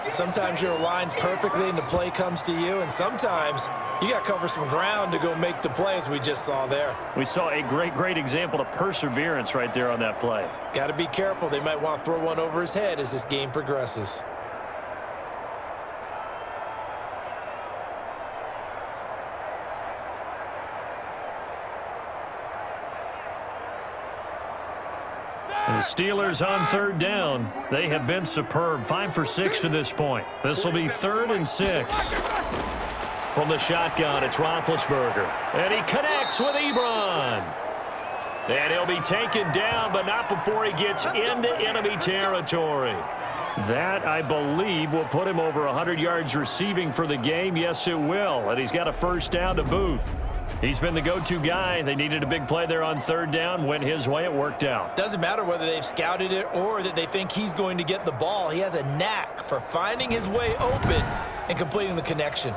Sometimes you're aligned perfectly and the play comes to you, and sometimes you got to cover some ground to go make the plays we just saw there. We saw a great example of perseverance right there on that play. Got to be careful. They might want to throw one over his head as this game progresses. The Steelers on 3rd down. They have been superb. 5 for 6 to this point. This will be 3rd and 6. From the shotgun, it's Roethlisberger. And he connects with Ebron. And he'll be taken down, but not before he gets into enemy territory. That, I believe, will put him over 100 yards receiving for the game. Yes, it will. And he's got a first down to boot. He's been the go-to guy. They needed a big play there on 3rd down. Went his way. It worked out. Doesn't matter whether they've scouted it or that they think he's going to get the ball. He has a knack for finding his way open and completing the connection.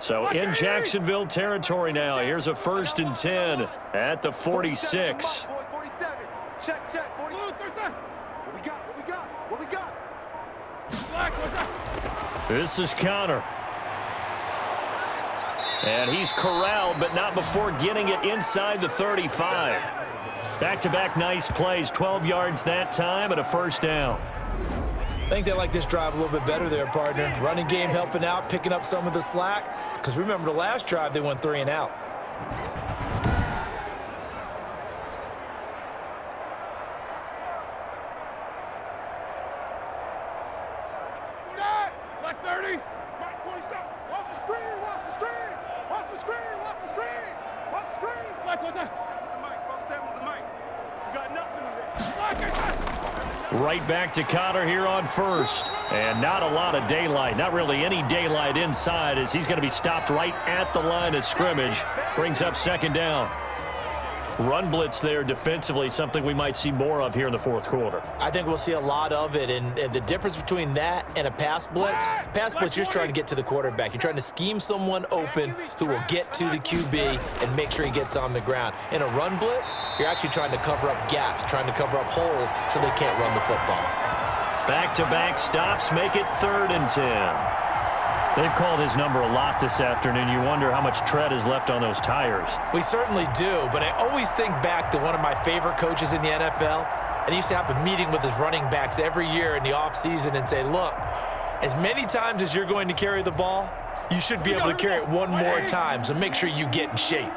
So in Jacksonville territory now. Here's a 1st and 10 at the 46. 47. Check, check. 40. What we got? What we got? What we got? Black, what's that? This is Connor. And he's corralled, but not before getting it inside the 35. Back-to-back nice plays, 12 yards that time and a 1st down. I think they like this drive a little bit better there, partner. Running game helping out, picking up some of the slack. Because remember the last drive, they went 3 and out. Black 30. Mike 47. Watch the screen. Watch the screen. Watch the screen. Watch the screen. Watch the screen. Black, what's that? 7's the mic. 7's the mic. You got nothing in there. Black, Right back to Connor here on 1st. And not a lot of daylight. Not really any daylight inside as he's going to be stopped right at the line of scrimmage. Brings up 2nd down. Run blitz there defensively, something we might see more of here in the 4th quarter. I think we'll see a lot of it, and the difference between that and a pass blitz, you're just trying to get to the quarterback. You're trying to scheme someone open who will get to the QB and make sure he gets on the ground. In a run blitz, you're actually trying to cover up gaps, trying to cover up holes so they can't run the football. Back-to-back stops make it 3rd and 10. They've called his number a lot this afternoon. You wonder how much tread is left on those tires. We certainly do, but I always think back to one of my favorite coaches in the NFL, and he used to have a meeting with his running backs every year in the offseason and say, look, as many times as you're going to carry the ball, you should be able to carry it one more time, so make sure you get in shape.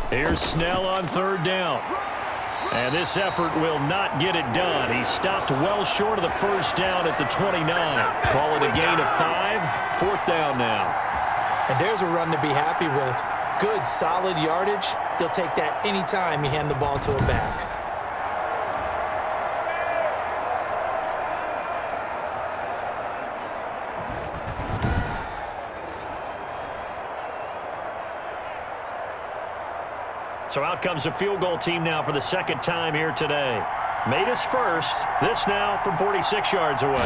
Here's Snell on 3rd down. And this effort will not get it done. He stopped well short of the 1st down at the 29. Call it a gain of 5. 4th down now. And there's a run to be happy with. Good, solid yardage. He'll take that anytime you hand the ball to a back. So out comes a field goal team now for the 2nd time here today. Made his first. This now from 46 yards away.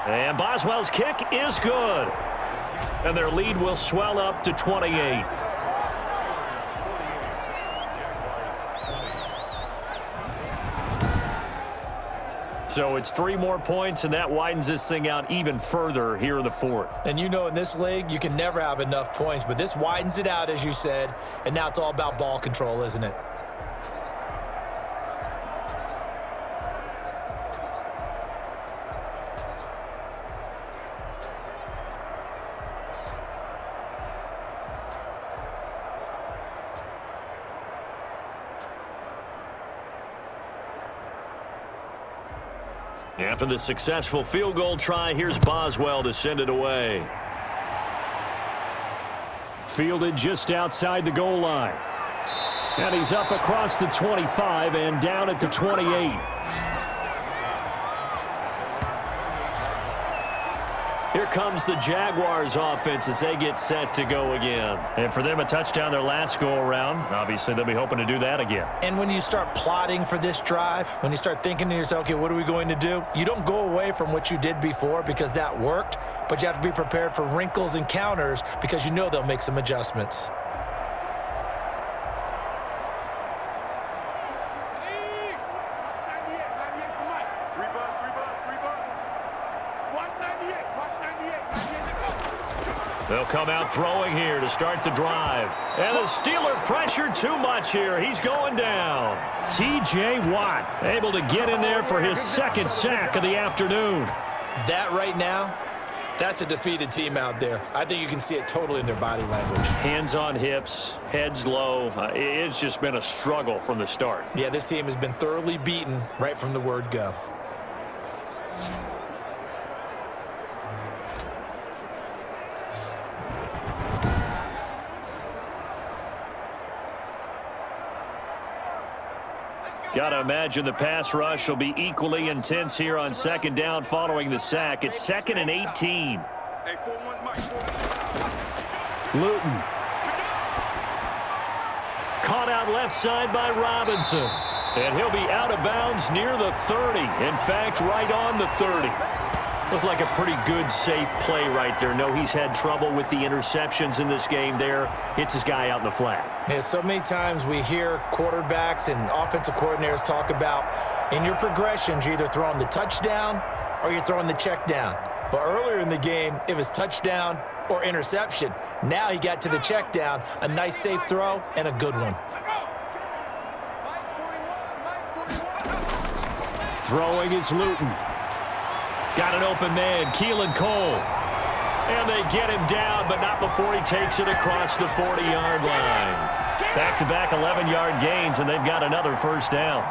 And Boswell's kick is good. And their lead will swell up to 28. So it's 3 more points, and that widens this thing out even further here in the 4th. And you know in this league, you can never have enough points, but this widens it out, as you said, and now it's all about ball control, isn't it? After the successful field goal try, here's Boswell to send it away. Fielded just outside the goal line. And he's up across the 25 and down at the 28. Here comes the Jaguars offense as they get set to go again. And for them, a touchdown their last go-around. Obviously, they'll be hoping to do that again. And when you start plotting for this drive, when you start thinking to yourself, okay, what are we going to do? You don't go away from what you did before because that worked, but you have to be prepared for wrinkles and counters because you know they'll make some adjustments. They'll come out throwing here to start the drive. And the Steeler pressure too much here. He's going down. T.J. Watt able to get in there for his 2nd sack of the afternoon. That right now, that's a defeated team out there. I think you can see it totally in their body language. Hands on hips, heads low. It's just been a struggle from the start. Yeah, this team has been thoroughly beaten right from the word go. Got to imagine the pass rush will be equally intense here on 2nd down following the sack. It's 2nd and 18. Luton. Caught out left side by Robinson. And he'll be out of bounds near the 30. In fact, right on the 30. Looked like a pretty good, safe play right there. No, he's had trouble with the interceptions in this game there. Hits his guy out in the flat. Yeah, so many times we hear quarterbacks and offensive coordinators talk about in your progressions, you're either throwing the touchdown or you're throwing the check down. But earlier in the game, it was touchdown or interception. Now he got to the check down, a nice safe throw, and a good one. Throwing is Luton. Got an open man, Keelan Cole. And they get him down, but not before he takes it across the 40-yard line. Back-to-back 11-yard gains, and they've got another first down.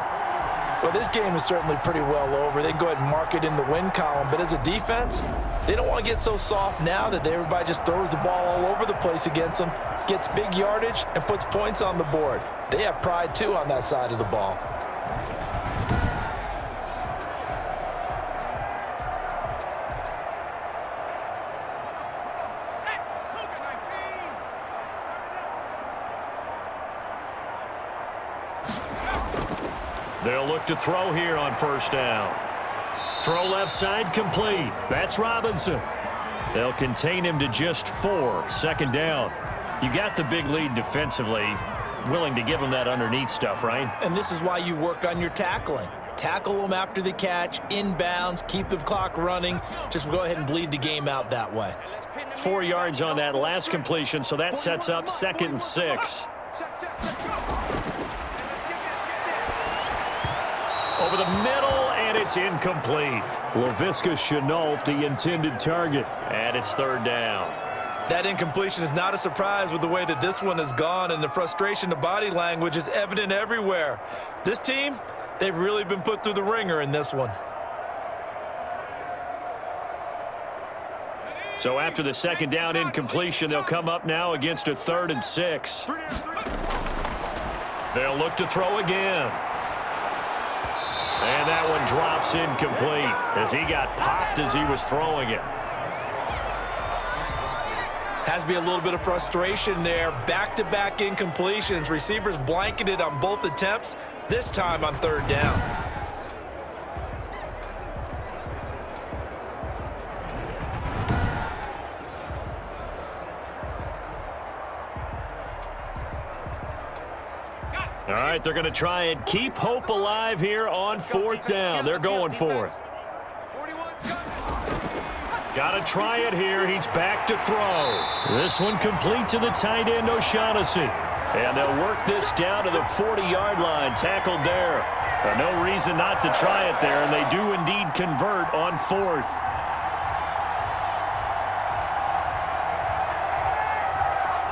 Well, this game is certainly pretty well over. They can go ahead and mark it in the win column. But as a defense, they don't want to get so soft now that everybody just throws the ball all over the place against them, gets big yardage, and puts points on the board. They have pride, too, on that side of the ball. They'll look to throw here on first down. Throw left side complete. That's Robinson. They'll contain him to just 4. Second down. You got the big lead defensively. Willing to give him that underneath stuff, right? And this is why you work on your tackling. Tackle them after the catch, inbounds, keep the clock running. Just go ahead and bleed the game out that way. 4 yards on that last completion, so that sets up 2nd and 6. Over the middle, and it's incomplete. Laviska Shenault, the intended target, and it's 3rd down. That incompletion is not a surprise with the way that this one has gone, and the frustration, the body language is evident everywhere. This team, they've really been put through the ringer in this one. So after the 2nd down incompletion, they'll come up now against a 3rd and 6. They'll look to throw again. And that one drops incomplete as he got popped as he was throwing it. Has to be a little bit of frustration there. Back-to-back incompletions. Receivers blanketed on both attempts, this time on 3rd down. All right, they're going to try and keep hope alive here on 4th down. They're going for it. Got to try it here. He's back to throw. This one complete to the tight end, O'Shaughnessy. And they'll work this down to the 40-yard line. Tackled there. No reason not to try it there, and they do indeed convert on 4th.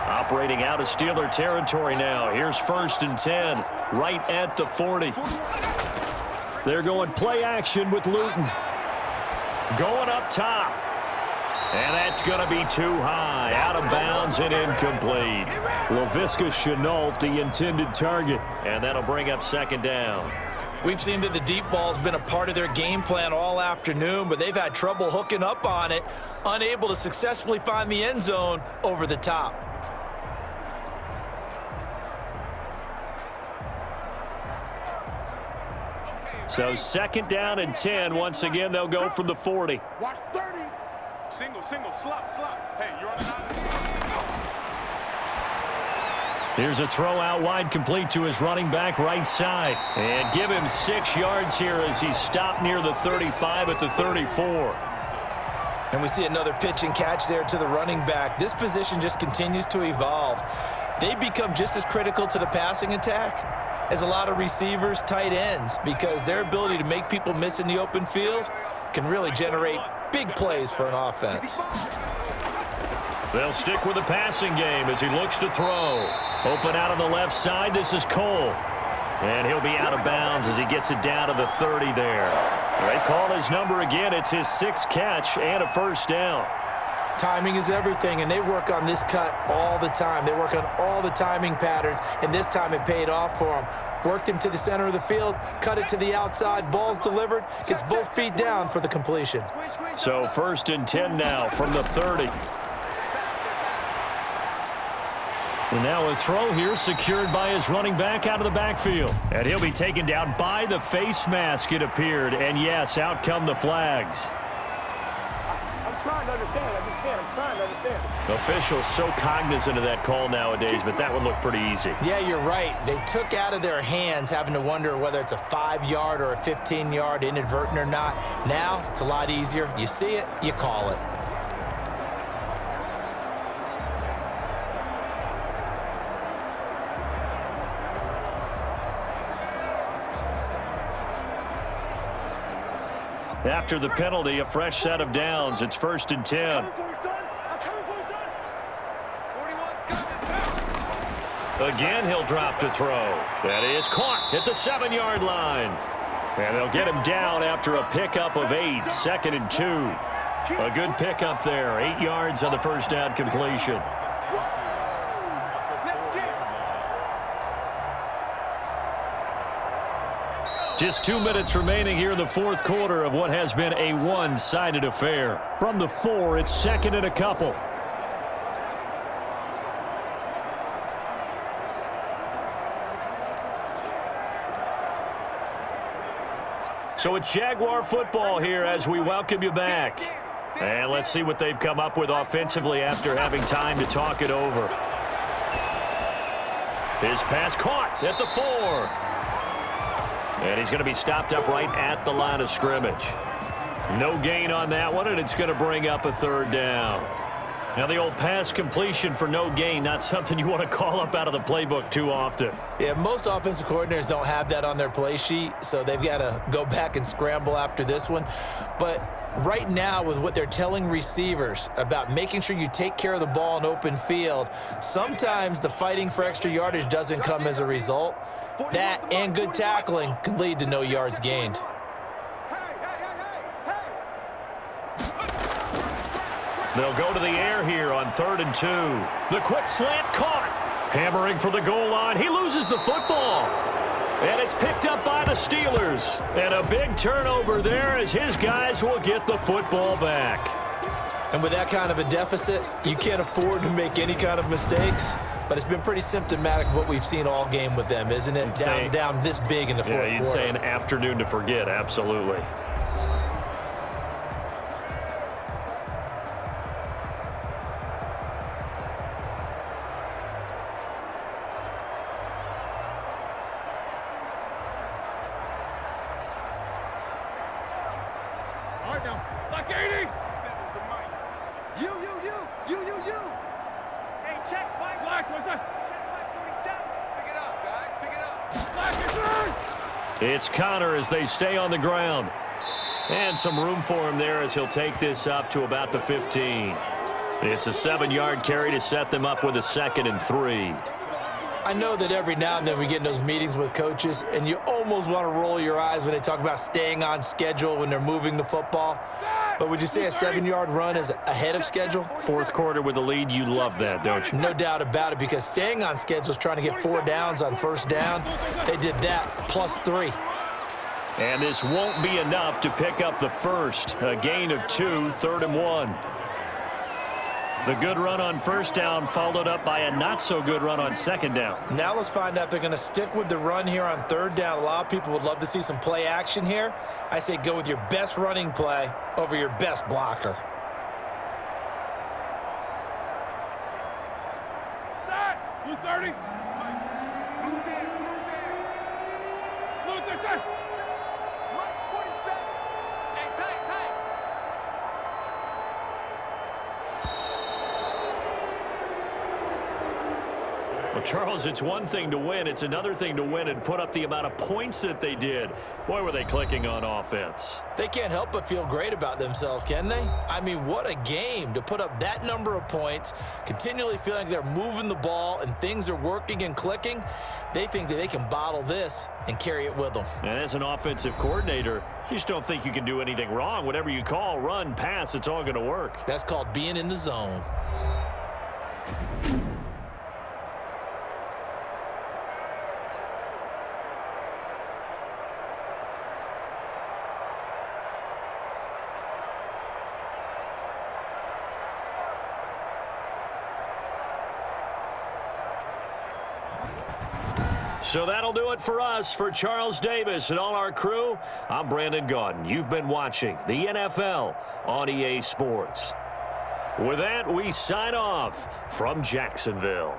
Operating out of Steeler territory now. Here's 1st and 10, right at the 40. They're going play action with Luton. Going up top. And that's going to be too high. Out of bounds and incomplete. Laviska Shenault, the intended target. And that'll bring up 2nd down. We've seen that the deep ball's been a part of their game plan all afternoon, but they've had trouble hooking up on it, unable to successfully find the end zone over the top. So 2nd down and 10. Once again, they'll go from the 40. Watch 30. Single, slop. Hey, you're on the Here's a throw out wide, complete to his running back right side. And give him 6 yards here as he's stopped near the 35 at the 34. And we see another pitch and catch there to the running back. This position just continues to evolve. They become just as critical to the passing attack as a lot of receivers, tight ends, because their ability to make people miss in the open field can really generate big plays for an offense. They'll stick with the passing game as he looks to throw. Open out on the left side. This is Cole. And he'll be out of bounds as he gets it down to the 30 there. They call his number again. It's his 6th catch and a 1st down. Timing is everything, and they work on this cut all the time. They work on all the timing patterns, and this time it paid off for them. Worked him to the center of the field, cut it to the outside, ball's delivered, gets both feet down for the completion. So 1st and 10 now from the 30. And now a throw here secured by his running back out of the backfield. And he'll be taken down by the face mask, it appeared. And yes, out come the flags. I'm trying to understand. I just can't. I'm trying to understand. Officials so cognizant of that call nowadays, but that one looked pretty easy. Yeah, you're right. They took out of their hands having to wonder whether it's a 5-yard or a 15-yard inadvertent or not. Now, it's a lot easier. You see it, you call it. After the penalty, a fresh set of downs. It's 1st and 10. I'm coming for you, son. I'm coming for you, son. 41's coming. Again, he'll drop to throw. That is caught at the 7-yard line. And they'll get him down after a pickup of 8, 2nd and 2. A good pickup there, 8 yards on the first down completion. Just 2 minutes remaining here in the fourth quarter of what has been a one-sided affair. From the 4, it's 2nd and a couple. So it's Jaguar football here as we welcome you back. And let's see what they've come up with offensively after having time to talk it over. His pass caught at the 4. And he's going to be stopped up right at the line of scrimmage. No gain on that one, and it's going to bring up a 3rd down. Now, the old pass completion for no gain, not something you want to call up out of the playbook too often. Yeah, most offensive coordinators don't have that on their play sheet, so they've got to go back and scramble after this one. But right now, with what they're telling receivers about making sure you take care of the ball in open field, sometimes the fighting for extra yardage doesn't come as a result. That and good tackling can lead to no yards gained. They'll go to the air here on 3rd and 2. The quick slant caught. Hammering for the goal line. He loses the football. And it's picked up by the Steelers. And a big turnover there as his guys will get the football back. And with that kind of a deficit, you can't afford to make any kind of mistakes. But it's been pretty symptomatic of what we've seen all game with them, isn't it? Down this big in the fourth quarter. Yeah, you'd say an afternoon to forget, absolutely. All right, now. Stuck 80. Seven's the mic. You. Hey, check, Mike. Black, what's that? Check, Mike 47. Pick it up, guys. Pick it up. Black is third. It's Connor as they stay on the ground. And some room for him there as he'll take this up to about the 15. It's a 7-yard carry to set them up with a 2nd and 3. I know that every now and then we get in those meetings with coaches, and you almost want to roll your eyes when they talk about staying on schedule when they're moving the football. But would you say a 7-yard run is ahead of schedule? Fourth quarter with the lead, you love that, don't you? No doubt about it, because staying on schedule is trying to get 4 downs on first down. They did that, plus 3. And this won't be enough to pick up the first. A gain of 2, 3rd and 1. The good run on first down followed up by a not-so-good run on 2nd down. Now let's find out if they're going to stick with the run here on 3rd down. A lot of people would love to see some play action here. I say go with your best running play over your best blocker. That. Blue 30. Blue 37. Mike's 47. Hey, tight. Well, Charles, it's one thing to win. It's another thing to win and put up the amount of points that they did. Boy, were they clicking on offense. They can't help but feel great about themselves, can they? I mean, what a game to put up that number of points, continually feeling they're moving the ball and things are working and clicking. They think that they can bottle this and carry it with them. And as an offensive coordinator, you just don't think you can do anything wrong. Whatever you call, run, pass, it's all going to work. That's called being in the zone. So that'll do it for us. For Charles Davis and all our crew, I'm Brandon Gaudin. You've been watching the NFL on EA Sports. With that, we sign off from Jacksonville.